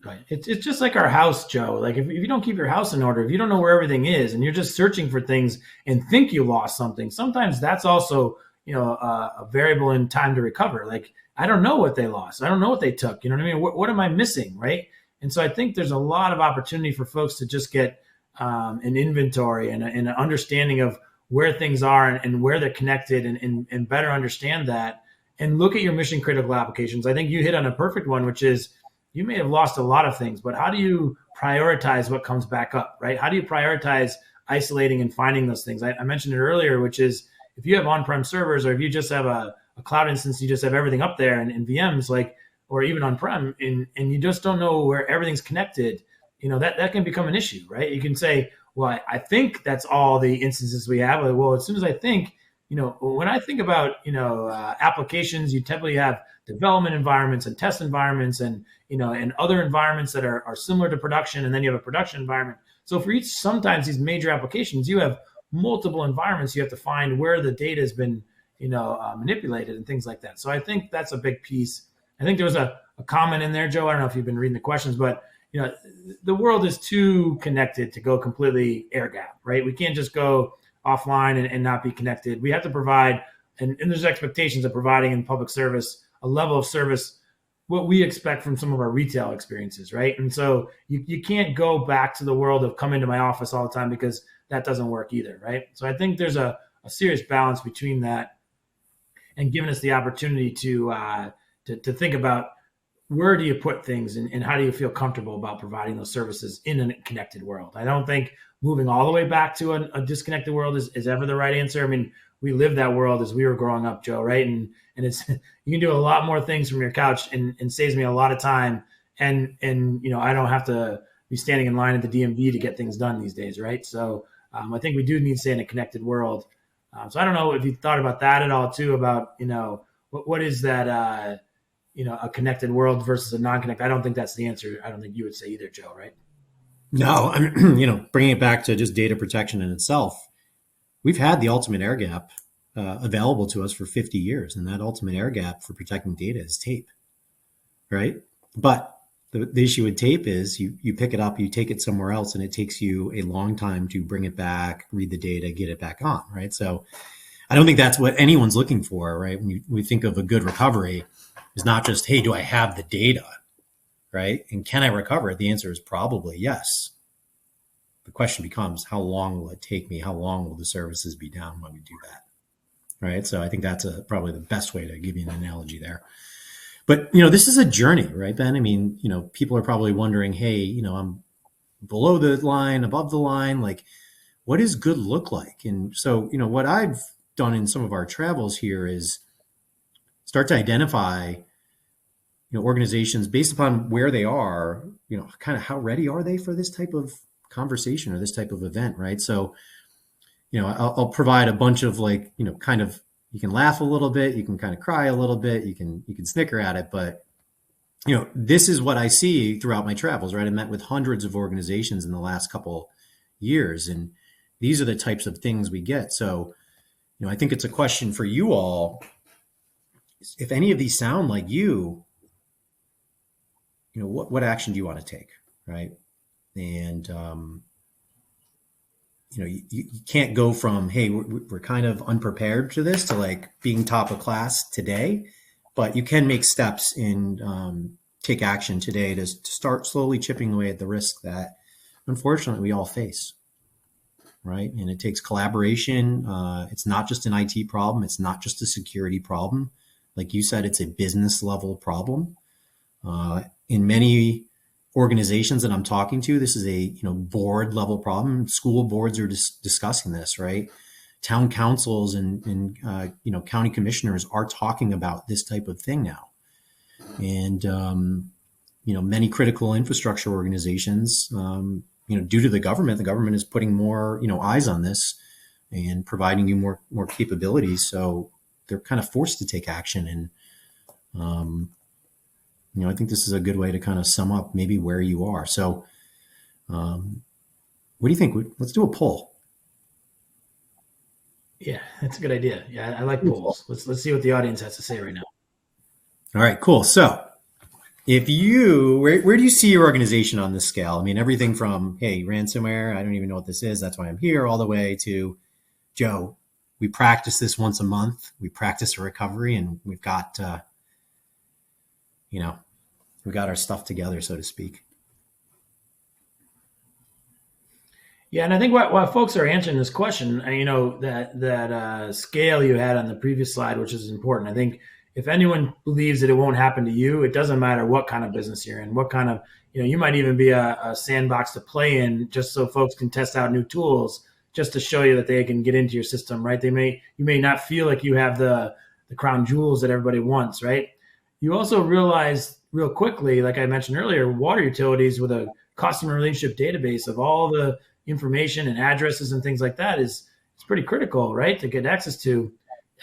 Speaker 3: right. It's just like our house, Joe. Like if you don't keep your house in order, if you don't know where everything is and you're just searching for things and think you lost something, sometimes that's also, a variable in time to recover. Like, I don't know what they lost. I don't know what they took. You know what I mean? What am I missing? Right. And so I think there's a lot of opportunity for folks to just get an inventory and an understanding of where things are and where they're connected, and better understand that and look at your mission critical applications. I think you hit on a perfect one, which is you may have lost a lot of things, but how do you prioritize what comes back up, right? How do you prioritize isolating and finding those things? I mentioned it earlier, which is if you have on-prem servers, or if you just have a cloud instance, you just have everything up there and VMs, like, or even on-prem, and you just don't know where everything's connected, that can become an issue, right? You can say, well, I think that's all the instances we have. Well, as soon as I think, when I think about, applications, you typically have development environments and test environments and other environments that are similar to production. And then you have a production environment. So for sometimes these major applications, you have multiple environments. You have to find where the data has been, manipulated and things like that. So I think that's a big piece. I think there was a comment in there, Joe. I don't know if you've been reading the questions, but the world is too connected to go completely air gap, right? We can't just go offline and not be connected. We have to provide, and there's expectations of providing in public service a level of service what we expect from some of our retail experiences, right? And so you can't go back to the world of come into my office all the time, because that doesn't work either, right? So I think there's a serious balance between that and giving us the opportunity to think about where do you put things and how do you feel comfortable about providing those services in a connected world. I don't think moving all the way back to a disconnected world is ever the right answer. I mean, we lived that world as we were growing up, Joe, right? And it's you can do a lot more things from your couch and saves me a lot of time. And I don't have to be standing in line at the DMV to get things done these days, right? So I think we do need to stay in a connected world. So I don't know if you thought about that at all too, about, what is that, a connected world versus a non-connected. I don't think that's the answer. I don't think you would say either, Joe, right?
Speaker 2: No, I mean, bringing it back to just data protection in itself, we've had the ultimate air gap available to us for 50 years. And that ultimate air gap for protecting data is tape, right? But the issue with tape is you pick it up, you take it somewhere else, and it takes you a long time to bring it back, read the data, get it back on, right? So I don't think that's what anyone's looking for, right? When we think of a good recovery, it's not just, hey, do I have the data, right? And can I recover it? The answer is probably yes. The question becomes, how long will it take me? How long will the services be down when we do that, right? So I think that's probably the best way to give you an analogy there. But, this is a journey, right, Ben? I mean, people are probably wondering, hey, I'm below the line, above the line, like, what does good look like? And so, what I've done in some of our travels here is start to identify, organizations based upon where they are, kind of how ready are they for this type of conversation or this type of event, right? So, I'll provide a bunch of kind of, you can laugh a little bit, you can kind of cry a little bit, you can snicker at it, but this is what I see throughout my travels, right? I met with hundreds of organizations in the last couple years, and these are the types of things we get. So, I think it's a question for you all. If any of these sound like you, what action do you want to take, right? And you can't go from, hey, we're kind of unprepared to this, to being top of class today, but you can make steps and take action today to start slowly chipping away at the risk that unfortunately we all face, right? And it takes collaboration. It's not just an IT problem. It's not just a security problem. Like you said, it's a business level problem. In many organizations that I'm talking to, this is a board level problem. School boards are discussing this, right? Town councils and county commissioners are talking about this type of thing now. And many critical infrastructure organizations, due to the government is putting more eyes on this and providing you more capabilities. So they're kind of forced to take action. And I think this is a good way to kind of sum up maybe where you are. So what do you think? Let's do a poll.
Speaker 3: Yeah, that's a good idea. Yeah, I like polls. Let's see what the audience has to say right now.
Speaker 2: All right, cool. So if where do you see your organization on this scale? I mean, everything from, hey, ransomware, I don't even know what this is, that's why I'm here, all the way to, Joe, we practice this once a month. We practice a recovery, and we've got, we got our stuff together, so to speak.
Speaker 3: Yeah, and I think while folks are answering this question, that scale you had on the previous slide, which is important. I think if anyone believes that it won't happen to you, it doesn't matter what kind of business you're in, what kind of, you might even be a sandbox to play in, just so folks can test out new tools, just to show you that they can get into your system, right? You may not feel like you have the crown jewels that everybody wants, right? You also realize real quickly, like I mentioned earlier, water utilities with a customer relationship database of all the information and addresses and things like that is pretty critical, right? To get access to.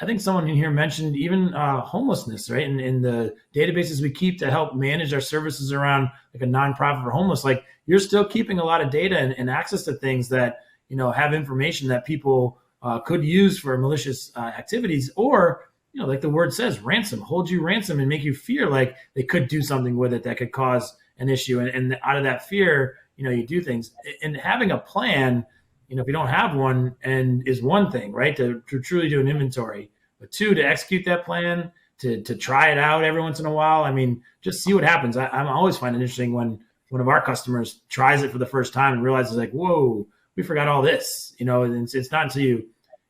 Speaker 3: I think someone in here mentioned even homelessness, right? In the databases we keep to help manage our services around like a nonprofit for homeless, like you're still keeping a lot of data and access to things that, have information that people could use for malicious activities, or, like the word says, ransom, hold you ransom and make you fear like they could do something with it that could cause an issue. And out of that fear, you do things. And having a plan, if you don't have one, and is one thing, right? To truly do an inventory, but two, to execute that plan, to try it out every once in a while. I mean, just see what happens. I'm always find it interesting when one of our customers tries it for the first time and realizes like, whoa, we forgot all this, and it's not until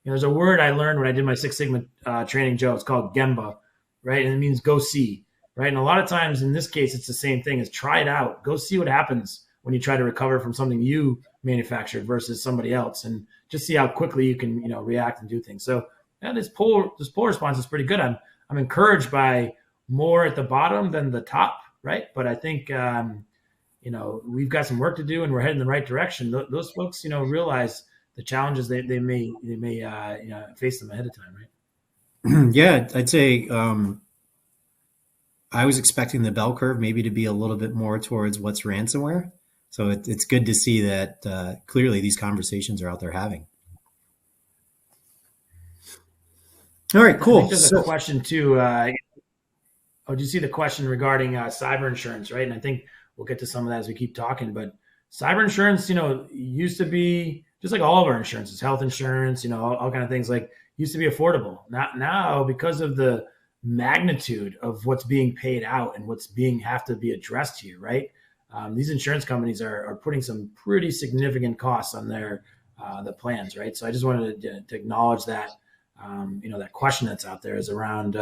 Speaker 3: there's a word I learned when I did my Six Sigma training, Joe. It's called Gemba, right? And it means go see, right? And a lot of times in this case, it's the same thing as try it out. Go see what happens when you try to recover from something you manufactured versus somebody else, and just see how quickly you can, react and do things. So this pull response is pretty good. I'm encouraged by more at the bottom than the top, right? But I think, we've got some work to do and we're heading in the right direction. Those folks, realize the challenges they may face them ahead of time, right?
Speaker 2: Yeah, I'd say I was expecting the bell curve maybe to be a little bit more towards what's ransomware. So it's good to see that clearly these conversations are out there having. All right, cool.
Speaker 3: I think there's a question too. Do you see the question regarding cyber insurance, right? And I think we'll get to some of that as we keep talking. But cyber insurance, used to be just like all of our insurances, health insurance, all kind of things, like used to be affordable. Now, because of the magnitude of what's being paid out and what's have to be addressed here, right? These insurance companies are putting some pretty significant costs on their the plans, right? So I just wanted to acknowledge that, that question that's out there is around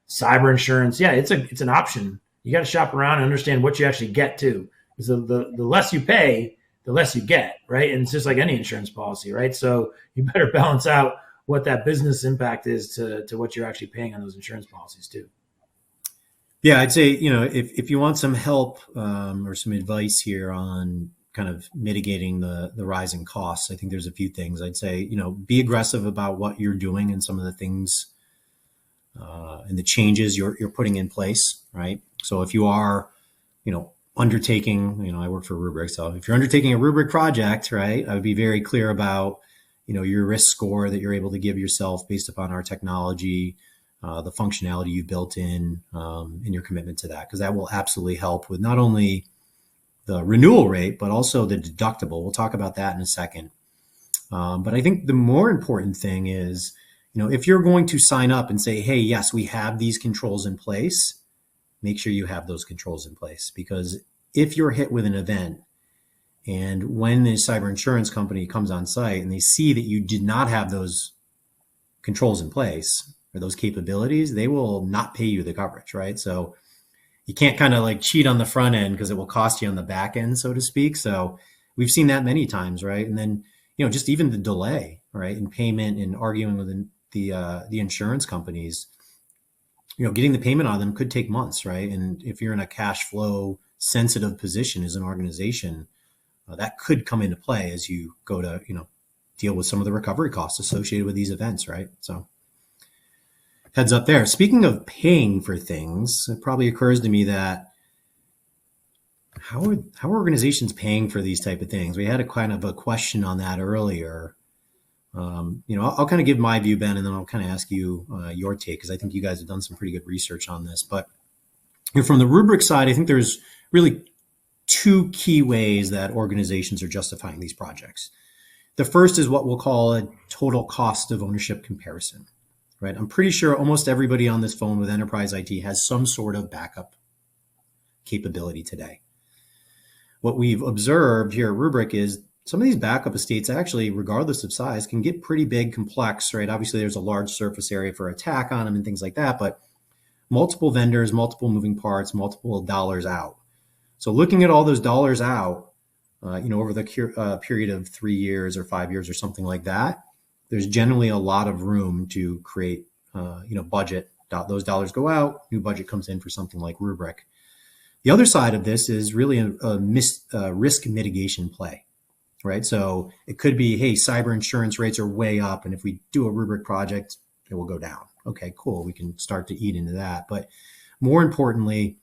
Speaker 3: cyber insurance. Yeah, it's an option. You got to shop around and understand what you actually get too, because the less you pay, the less you get, right? And it's just like any insurance policy, right? So you better balance out what that business impact is to what you're actually paying on those insurance policies too.
Speaker 2: Yeah, I'd say, if you want some help or some advice here on kind of mitigating the rising costs, I think there's a few things. I'd say, be aggressive about what you're doing and some of the things and the changes you're putting in place, right? So if you are, undertaking, I work for Rubrik. So if you're undertaking a Rubrik project, right, I would be very clear about, your risk score that you're able to give yourself based upon our technology, the functionality you've built in, and your commitment to that, because that will absolutely help with not only the renewal rate, but also the deductible. We'll talk about that in a second. But I think the more important thing is, if you're going to sign up and say, hey, yes, we have these controls in place, make sure you have those controls in place, because if you're hit with an event and when the cyber insurance company comes on site and they see that you did not have those controls in place or those capabilities, they will not pay you the coverage, right? So you can't kind of like cheat on the front end because it will cost you on the back end, so to speak. So we've seen that many times, right? And then, just even the delay, right, in payment and arguing with the insurance companies, getting the payment on them could take months, right? And if you're in a cash flow sensitive position as an organization, that could come into play as you go to, deal with some of the recovery costs associated with these events, right? So heads up there. Speaking of paying for things, it probably occurs to me that how are organizations paying for these type of things? We had a kind of a question on that earlier. I'll kind of give my view, Ben, and then I'll kind of ask you your take, because I think you guys have done some pretty good research on this. But from the Rubrik side, I think there's really two key ways that organizations are justifying these projects. The first is what we'll call a total cost of ownership comparison, right? I'm pretty sure almost everybody on this phone with enterprise IT has some sort of backup capability today. What we've observed here at Rubrik is some of these backup estates actually, regardless of size, can get pretty big, complex, right? Obviously, there's a large surface area for attack on them and things like that, but multiple vendors, multiple moving parts, multiple dollars out. So looking at all those dollars out, over the period of 3 years or 5 years or something like that, there's generally a lot of room to create, budget. Those dollars go out, new budget comes in for something like Rubrik. The other side of this is really a risk mitigation play, right? So it could be, hey, cyber insurance rates are way up, and if we do a Rubrik project, it will go down. Okay, cool. We can start to eat into that. But more importantly,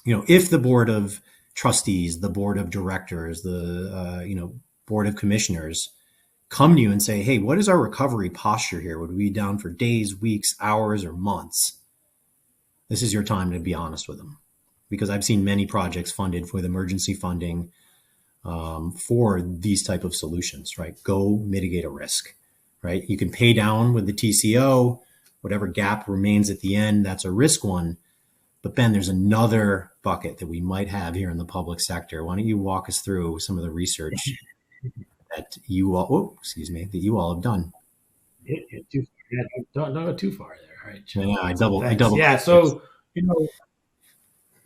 Speaker 2: if the board of trustees, the board of directors, the board of commissioners come to you and say, hey, what is our recovery posture here? Would we be down for days, weeks, hours, or months? This is your time to be honest with them, because I've seen many projects funded with emergency funding for these type of solutions, right? Go mitigate a risk, right? You can pay down with the TCO, whatever gap remains at the end, that's a risk one. But Ben, there's another bucket that we might have here in the public sector. Why don't you walk us through some of the research that you all have done?
Speaker 3: Don't go too far there. All right, Joe.
Speaker 2: Yeah, I double.
Speaker 3: Yeah, so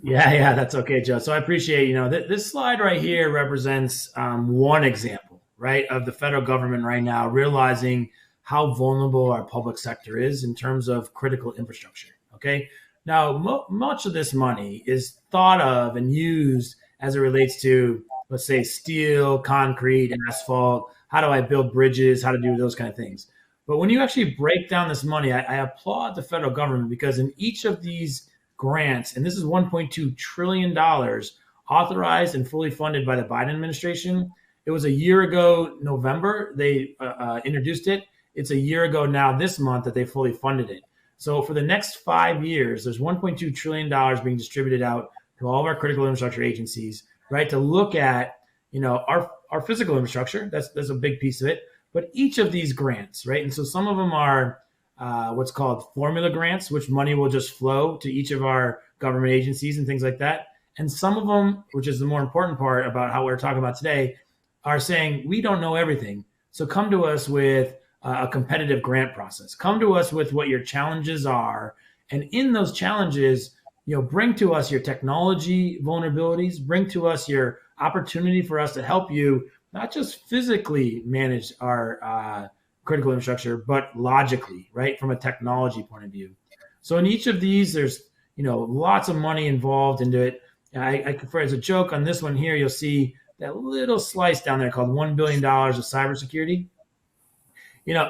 Speaker 3: Yeah, that's okay, Joe. So I appreciate, this slide right here represents one example, right, of the federal government right now realizing how vulnerable our public sector is in terms of critical infrastructure. Okay. Now, much of this money is thought of and used as it relates to, let's say, steel, concrete, asphalt. How do I build bridges? How to do those kind of things. But when you actually break down this money, I applaud the federal government, because in each of these grants, and this is $1.2 trillion authorized and fully funded by the Biden administration. It was a year ago, November, they introduced it. It's a year ago now this month that they fully funded it. So for the next 5 years, there's $1.2 trillion being distributed out to all of our critical infrastructure agencies, right, to look at, our physical infrastructure. That's a big piece of it. But each of these grants, right, and so some of them are what's called formula grants, which money will just flow to each of our government agencies and things like that. And some of them, which is the more important part about how we're talking about today, are saying, we don't know everything. So come to us with a competitive grant process. Come to us with what your challenges are. And in those challenges, bring to us your technology vulnerabilities, bring to us your opportunity for us to help you, not just physically manage our critical infrastructure, but logically, right, from a technology point of view. So in each of these, there's, lots of money involved into it. As a joke on this one here, you'll see that little slice down there called $1 billion of cybersecurity.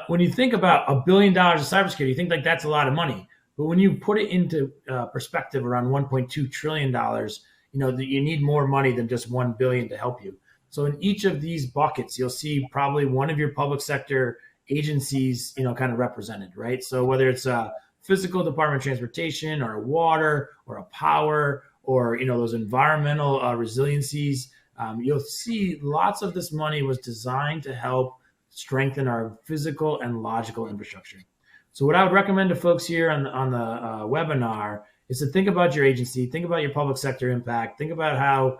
Speaker 3: When you think about $1 billion of cybersecurity, you think like that's a lot of money. But when you put it into perspective around $1.2 trillion, that you need more money than just $1 billion to help you. So in each of these buckets, you'll see probably one of your public sector agencies, kind of represented, right? So whether it's a physical Department of Transportation or a water or a power or, those environmental resiliencies, you'll see lots of this money was designed to help strengthen our physical and logical infrastructure. So what I would recommend to folks here on the webinar is to think about your agency, think about your public sector impact, think about how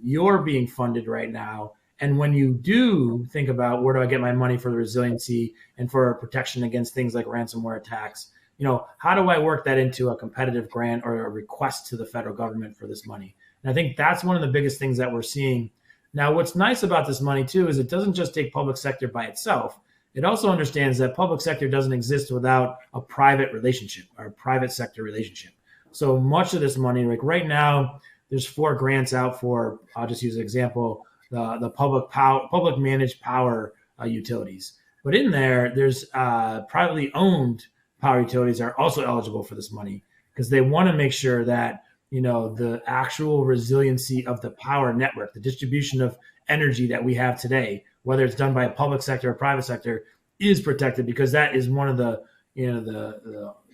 Speaker 3: you're being funded right now. And when you do think about where do I get my money for the resiliency and for protection against things like ransomware attacks, how do I work that into a competitive grant or a request to the federal government for this money? And I think that's one of the biggest things that we're seeing. Now, what's nice about this money, too, is it doesn't just take public sector by itself. It also understands that public sector doesn't exist without a private relationship or a private sector relationship. So much of this money, like right now, there's 4 grants out for, I'll just use an example, the public managed power utilities. But in there's privately owned power utilities are also eligible for this money because they want to make sure that the actual resiliency of the power network, the distribution of energy that we have today, whether it's done by a public sector or private sector, is protected, because that is one of the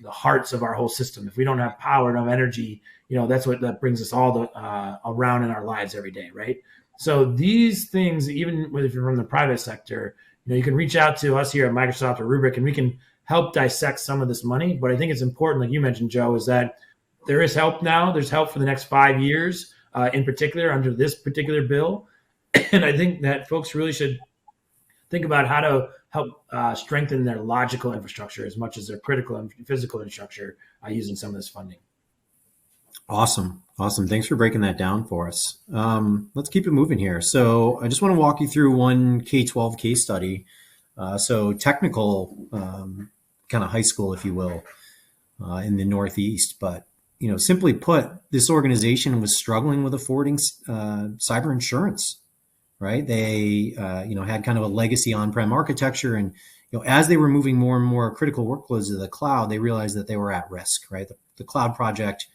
Speaker 3: hearts of our whole system. If we don't have power, don't have energy, that's that brings us all around in our lives every day, right? So these things, even if you're from the private sector, you can reach out to us here at Microsoft or Rubrik, and we can help dissect some of this money. But I think it's important, like you mentioned, Joe, is that there is help now. There's help for the next 5 years, in particular under this particular bill. And I think that folks really should think about how to help strengthen their logical infrastructure as much as their critical and physical infrastructure using some of this funding.
Speaker 2: Awesome. Thanks for breaking that down for us. Let's keep it moving here. So I just want to walk you through one K-12 case study. So technical, kind of high school, if you will, in the Northeast. But, simply put, this organization was struggling with affording cyber insurance, right? They, had kind of a legacy on-prem architecture. And, as they were moving more and more critical workloads to the cloud, they realized that they were at risk, right? The cloud project,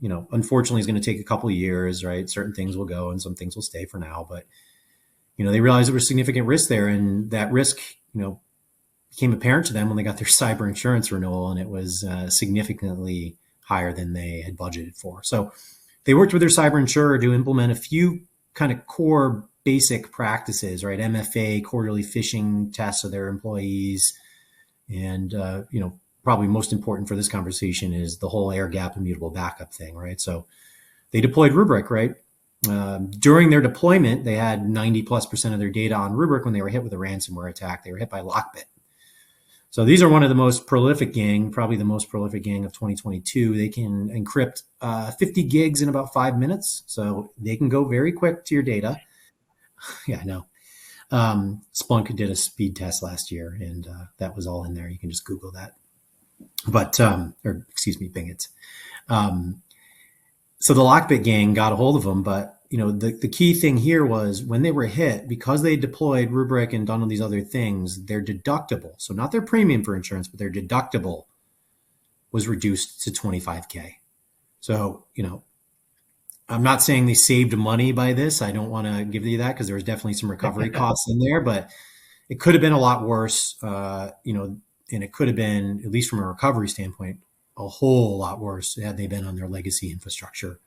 Speaker 2: unfortunately is going to take a couple of years, right? Certain things will go and some things will stay for now, but, they realized there was significant risk there. And that risk, became apparent to them when they got their cyber insurance renewal, and it was significantly higher than they had budgeted for. So they worked with their cyber insurer to implement a few kind of core basic practices, right? MFA, quarterly phishing tests of their employees. And, probably most important for this conversation is the whole air gap immutable backup thing, right? So they deployed Rubrik, right? During their deployment, they had 90+% of their data on Rubrik when they were hit with a ransomware attack. They were hit by Lockbit. So these are one of the most prolific gang, probably the most prolific gang of 2022. They can encrypt 50 gigs in about 5 minutes. So they can go very quick to your data. Yeah, I know. Splunk did a speed test last year, and that was all in there. You can just Google that. But, Bing it. So the Lockbit gang got a hold of them, but the key thing here was when they were hit, because they deployed Rubrik and done all these other things, their deductible, so not their premium for insurance, but their deductible was reduced to $25K. So, I'm not saying they saved money by this. I don't want to give you that because there was definitely some recovery costs in there, but it could have been a lot worse, and it could have been, at least from a recovery standpoint, a whole lot worse had they been on their legacy infrastructure,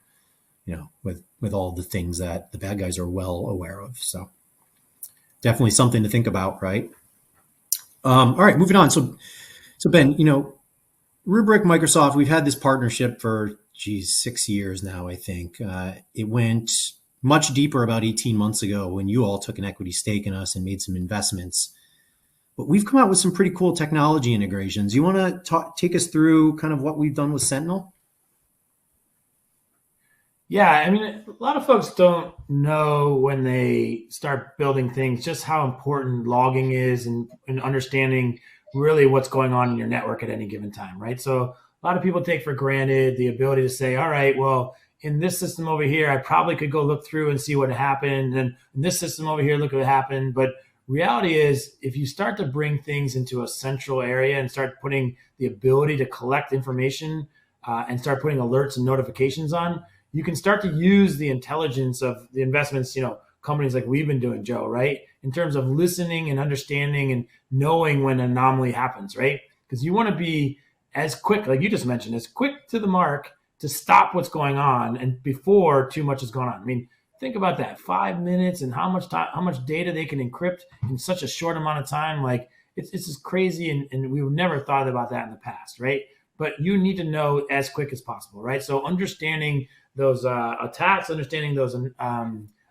Speaker 2: with all the things that the bad guys are well aware of. So definitely something to think about, right? All right, moving on. So Ben, Rubrik, Microsoft, we've had this partnership for, 6 years now, I think. It went much deeper about 18 months ago when you all took an equity stake in us and made some investments. But we've come out with some pretty cool technology integrations. You want to take us through kind of what we've done with Sentinel?
Speaker 3: Yeah, I mean, a lot of folks don't know when they start building things just how important logging is and understanding really what's going on in your network at any given time, right? So a lot of people take for granted the ability to say, all right, well, in this system over here, I probably could go look through and see what happened. And in this system over here, look what happened. But reality is, if you start to bring things into a central area and start putting the ability to collect information and start putting alerts and notifications on, you can start to use the intelligence of the investments, companies like we've been doing, Joe, right? In terms of listening and understanding and knowing when an anomaly happens, right? Because you want to be as quick, like you just mentioned, as quick to the mark to stop what's going on and before too much is going on. I mean, think about that, 5 minutes and how much time, how much data they can encrypt in such a short amount of time. Like it's just crazy. And we would never thought about that in the past, right? But you need to know as quick as possible, right? So understanding those attacks, understanding those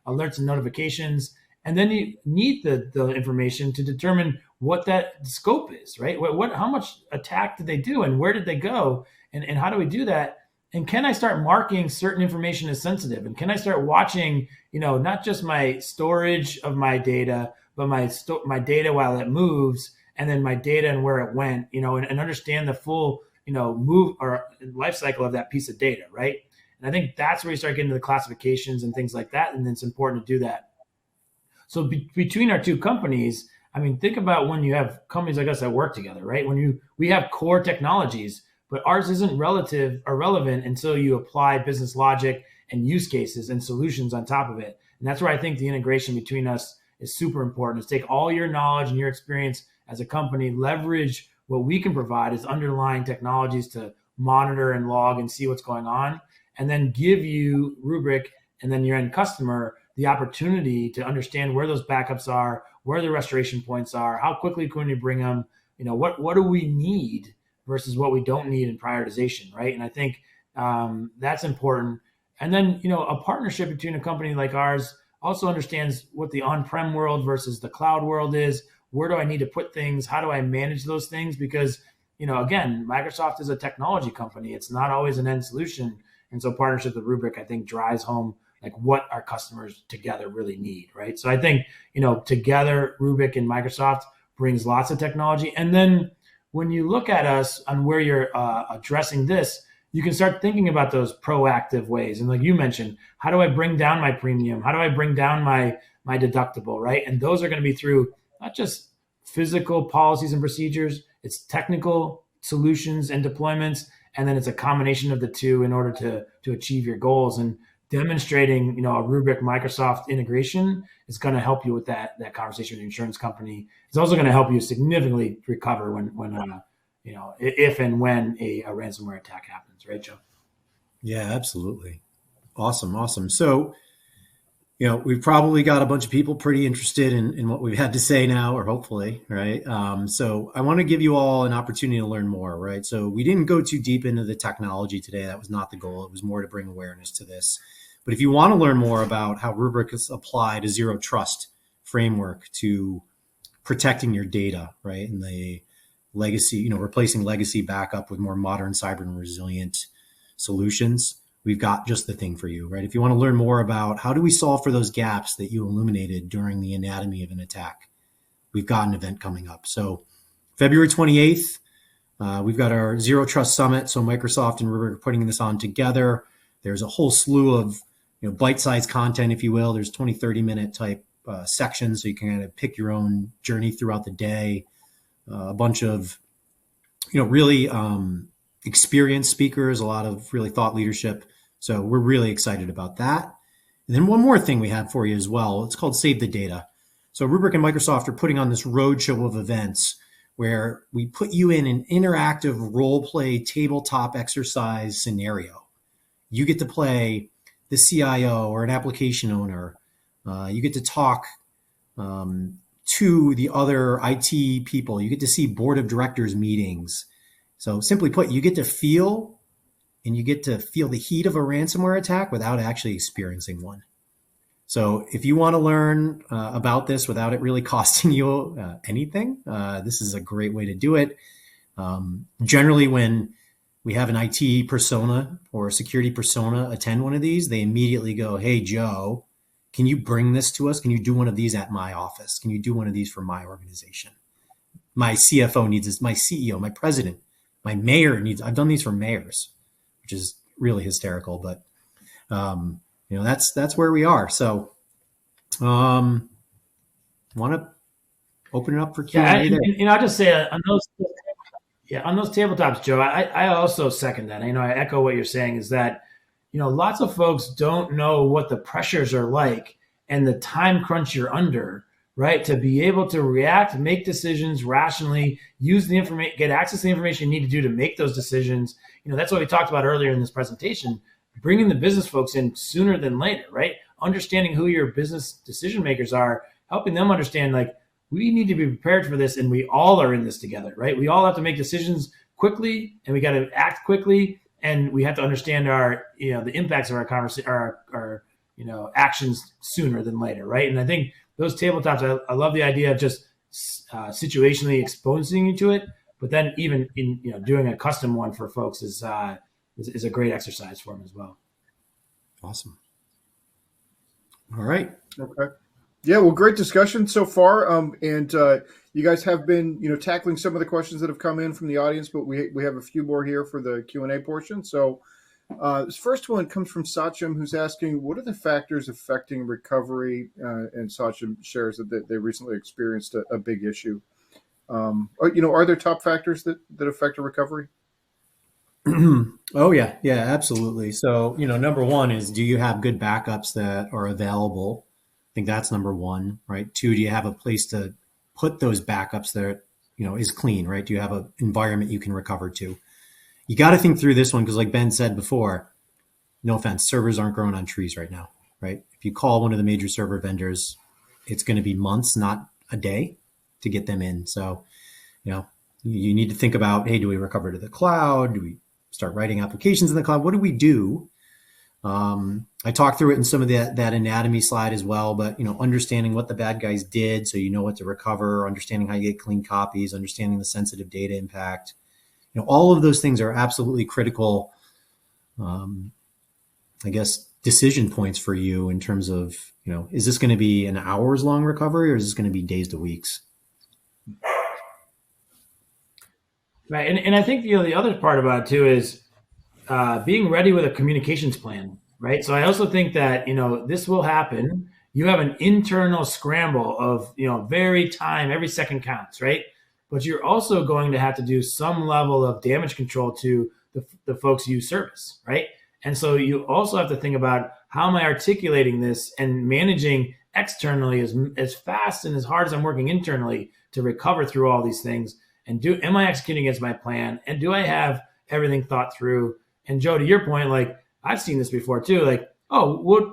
Speaker 3: alerts and notifications, and then you need the information to determine what that scope is, right? How much attack did they do and where did they go? And how do we do that? And can I start marking certain information as sensitive? And can I start watching, not just my storage of my data, but my data while it moves, and then my data and where it went, and understand the full, move or life cycle of that piece of data, right? And I think that's where you start getting to the classifications and things like that. And it's important to do that. So between our two companies, I mean, think about when you have companies like us that work together, right? We have core technologies, but ours isn't relevant until you apply business logic and use cases and solutions on top of it. And that's where I think the integration between us is super important, is take all your knowledge and your experience as a company, leverage what we can provide as underlying technologies to monitor and log and see what's going on, and then give you Rubrik and then your end customer the opportunity to understand where those backups are, where the restoration points are, how quickly can we bring them, what do we need versus what we don't need in prioritization, right? And I think that's important. And then, a partnership between a company like ours also understands what the on-prem world versus the cloud world is. Where do I need to put things? How do I manage those things? Because, again, Microsoft is a technology company. It's not always an end solution. And so partnership with Rubrik, I think, drives home like what our customers together really need, right? So I think, together, Rubrik and Microsoft brings lots of technology. And then when you look at us on where you're addressing this, you can start thinking about those proactive ways. And like you mentioned, how do I bring down my premium? How do I bring down my deductible, right? And those are going to be through not just physical policies and procedures, it's technical solutions and deployments. And then it's a combination of the two in order to achieve your goals. And demonstrating, a Rubrik Microsoft integration is going to help you with that conversation with the insurance company. It's also going to help you significantly recover when if and when a ransomware attack happens, right, Joe?
Speaker 2: Yeah, absolutely. Awesome. So, we've probably got a bunch of people pretty interested in what we've had to say now, or hopefully, right? So I want to give you all an opportunity to learn more, right? So we didn't go too deep into the technology today. That was not the goal. It was more to bring awareness to this. But if you want to learn more about how Rubrik has applied a zero trust framework to protecting your data, right? And the legacy, replacing legacy backup with more modern cyber and resilient solutions, we've got just the thing for you, right? If you want to learn more about how do we solve for those gaps that you illuminated during the anatomy of an attack, we've got an event coming up. So February 28th, we've got our Zero Trust Summit. So Microsoft and Rubrik are putting this on together. There's a whole slew of bite-sized content, if you will. There's 20, 30-minute type sections, so you can kind of pick your own journey throughout the day. A bunch of, really experienced speakers, a lot of really thought leadership. So we're really excited about that. And then one more thing we have for you as well. It's called Save the Data. So Rubrik and Microsoft are putting on this roadshow of events where we put you in an interactive role play tabletop exercise scenario. You get to play the CIO or an application owner. You get to talk to the other IT people. You get to see board of directors meetings. So simply put, you get to feel the heat of a ransomware attack without actually experiencing one. So if you want to learn about this without it really costing you anything, this is a great way to do it. Generally, when we have an IT persona or a security persona attend one of these, they immediately go, "Hey, Joe, can you bring this to us? Can you do one of these at my office? Can you do one of these for my organization? My CFO needs this, my CEO, my president, my mayor needs." I've done these for mayors, which is really hysterical, but that's where we are. So want to open it up for Q&A.
Speaker 3: I'll just say on those tabletops, Joe, I also second that. I echo what you're saying is that, lots of folks don't know what the pressures are like and the time crunch you're under, right? To be able to react, make decisions rationally, use the information, get access to the information you need to do to make those decisions. That's what we talked about earlier in this presentation, bringing the business folks in sooner than later, right? Understanding who your business decision makers are, helping them understand, like, we need to be prepared for this, and we all are in this together, right? We all have to make decisions quickly, and we got to act quickly, and we have to understand our, the impacts of our conversation, our actions sooner than later, right? And I think those tabletops, I love the idea of just situationally exposing you to it, but then even in doing a custom one for folks is a great exercise for them as well.
Speaker 2: Awesome. All right.
Speaker 1: Okay. Yeah, well, great discussion so far. And you guys have been, tackling some of the questions that have come in from the audience, but we have a few more here for the Q&A portion. So this first one comes from Sachem, who's asking, what are the factors affecting recovery? And Sachem shares that they recently experienced a big issue. Are there top factors that affect a recovery?
Speaker 2: Oh, yeah. Yeah, absolutely. So, number one is, do you have good backups that are available? I think that's number one, right? Two, do you have a place to put those backups that, is clean, right? Do you have an environment you can recover to? You got to think through this one because, like Ben said before, no offense, servers aren't growing on trees right now, right? If you call one of the major server vendors, it's going to be months, not a day, to get them in. So, you need to think about, hey, do we recover to the cloud? Do we start writing applications in the cloud? What do we do? I talked through it in some of that anatomy slide as well, but understanding what the bad guys did, so what to recover, understanding how you get clean copies, understanding the sensitive data impact, all of those things are absolutely critical. I guess decision points for you in terms of is this going to be an hours long recovery or is this going to be days to weeks?
Speaker 3: Right, and I think the other part about it too is being ready with a communications plan, right? So I also think that, this will happen. You have an internal scramble of, every second counts, right? But you're also going to have to do some level of damage control to the folks you service, right? And so you also have to think about how am I articulating this and managing externally as fast and as hard as I'm working internally to recover through all these things. And am I executing against my plan? And do I have everything thought through? And Joe, to your point, like I've seen this before too, like,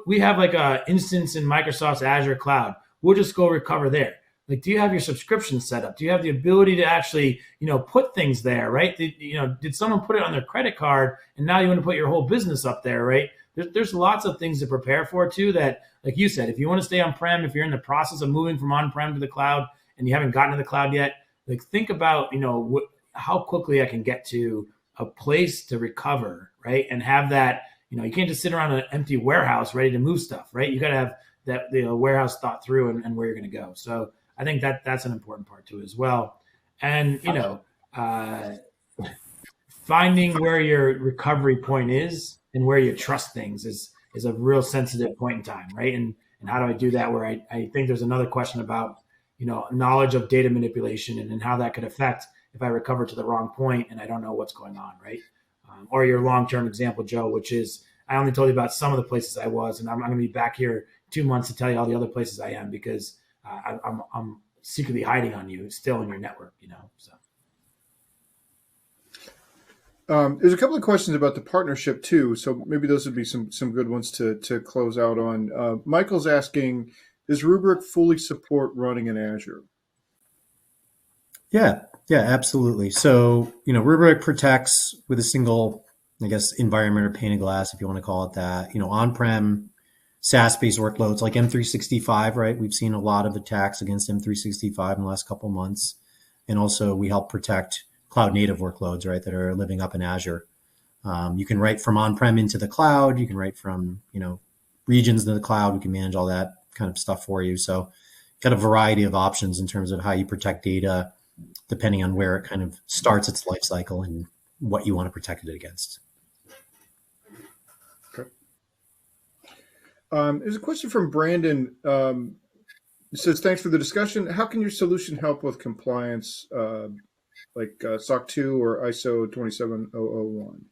Speaker 3: we have like a instance in Microsoft's Azure cloud. We'll just go recover there. Like, do you have your subscription set up? Do you have the ability to actually, put things there, right? Did someone put it on their credit card and now you want to put your whole business up there, right? There's lots of things to prepare for too that, like you said, if you want to stay on-prem, if you're in the process of moving from on-prem to the cloud and you haven't gotten to the cloud yet, like think about, how quickly I can get to a place to recover, right? And have that, you can't just sit around an empty warehouse ready to move stuff, right? You got to have that warehouse thought through and where you're going to go. So I think that's an important part too as well. And, finding where your recovery point is and where you trust things is a real sensitive point in time, right? And how do I do that? Where I think there's another question about, knowledge of data manipulation and how that could affect if I recover to the wrong point and I don't know what's going on, right? Or your long-term example, Joe, which is I only told you about some of the places I was, and I'm going to be back here 2 months to tell you all the other places I am because I'm secretly hiding on you, still in your network, So
Speaker 1: there's a couple of questions about the partnership too, so maybe those would be some good ones to close out on. Michael's asking, does Rubrik fully support running in Azure?
Speaker 2: Yeah, absolutely. So, Rubrik protects with a single, I guess, environment or pane of glass, if you want to call it that. On-prem SaaS-based workloads like M365, right? We've seen a lot of attacks against M365 in the last couple of months. And also we help protect cloud-native workloads, right, that are living up in Azure. You can write from on-prem into the cloud. You can write from, regions into the cloud. We can manage all that kind of stuff for you. So got a variety of options in terms of how you protect data, depending on where it kind of starts its life cycle and what you want to protect it against.
Speaker 1: Okay. There's a question from Brandon. It says, thanks for the discussion. How can your solution help with compliance, like SOC 2 or ISO 27001?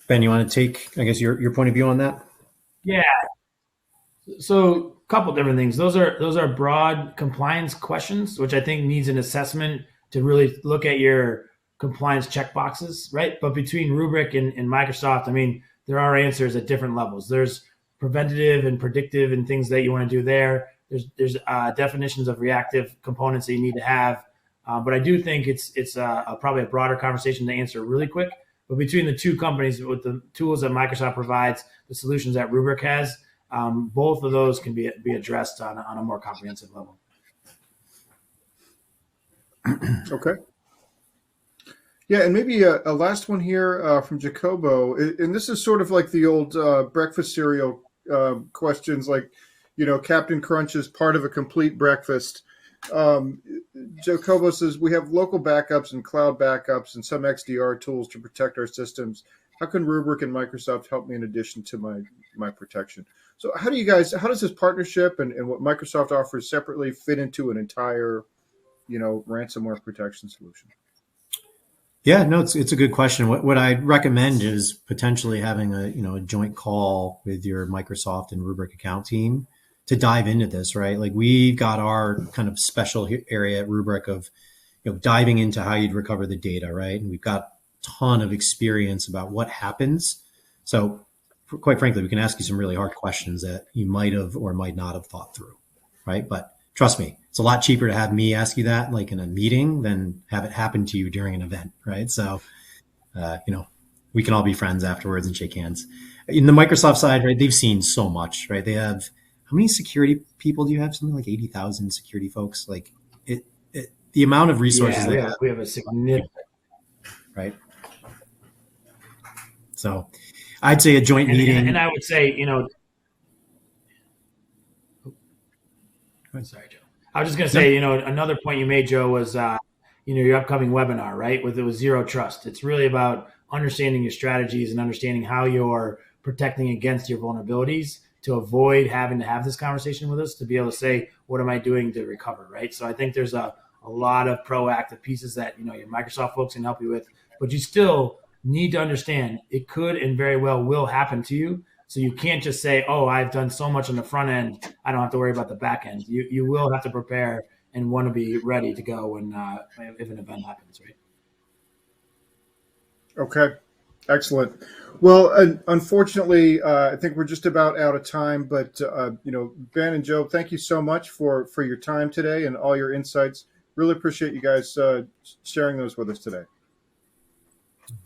Speaker 2: Ben, you want to take, I guess, your point of view on that?
Speaker 3: Yeah. So a couple different things. Those are broad compliance questions, which I think needs an assessment to really look at your compliance checkboxes, right? But between Rubrik and Microsoft, I mean, there are answers at different levels. There's preventative and predictive and things that you want to do there. There's definitions of reactive components that you need to have. But I do think it's probably a broader conversation to answer really quick. But between the two companies, with the tools that Microsoft provides, the solutions that Rubrik has, both of those can be addressed on a more comprehensive level.
Speaker 1: Okay. Yeah, and maybe a last one here from Jacobo, and this is sort of like the old breakfast cereal questions, like, Captain Crunch is part of a complete breakfast. Jacobo says, we have local backups and cloud backups and some XDR tools to protect our systems. How can Rubrik and Microsoft help me in addition to my protection? So how does this partnership and what Microsoft offers separately fit into an entire, ransomware protection solution?
Speaker 2: Yeah, no, it's a good question. What I'd recommend is potentially having a joint call with your Microsoft and Rubrik account team to dive into this, right? Like we've got our kind of special area at Rubrik of, diving into how you'd recover the data, right? And we've got a ton of experience about what happens. So quite frankly, we can ask you some really hard questions that you might have or might not have thought through, right? But trust me, it's a lot cheaper to have me ask you that like in a meeting than have it happen to you during an event, right? So, we can all be friends afterwards and shake hands. In the Microsoft side, right, they've seen so much, right? They have, how many security people do you have? Something like 80,000 security folks. Like the amount of resources they have,
Speaker 3: we have a significant,
Speaker 2: right? So I'd say a joint meeting.
Speaker 3: and I would say, sorry, Joe. I was just going to say, another point you made, Joe, was, your upcoming webinar, right? With zero trust. It's really about understanding your strategies and understanding how you're protecting against your vulnerabilities to avoid having to have this conversation with us, to be able to say, what am I doing to recover, right? So I think there's a lot of proactive pieces that, your Microsoft folks can help you with, but you still need to understand it could and very well will happen to you. So you can't just say, oh, I've done so much on the front end, I don't have to worry about the back end. You will have to prepare and want to be ready to go when if an event happens, right?
Speaker 1: Okay, excellent. Well, unfortunately, I think we're just about out of time. But Ben and Joe, thank you so much for your time today and all your insights. Really appreciate you guys sharing those with us today.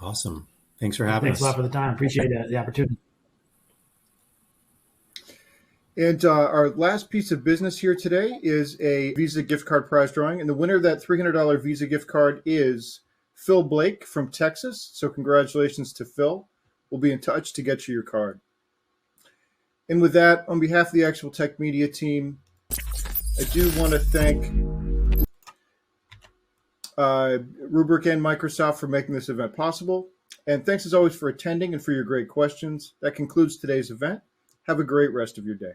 Speaker 2: Awesome. Thanks for having us.
Speaker 3: Thanks a lot for the time. Appreciate the opportunity.
Speaker 1: And our last piece of business here today is a Visa gift card prize drawing. And the winner of that $300 Visa gift card is Phil Blake from Texas. So congratulations to Phil. We'll be in touch to get you your card. And with that, on behalf of the Actual Tech Media team, I do want to thank Rubrik and Microsoft for making this event possible. And thanks as always for attending and for your great questions. That concludes today's event. Have a great rest of your day.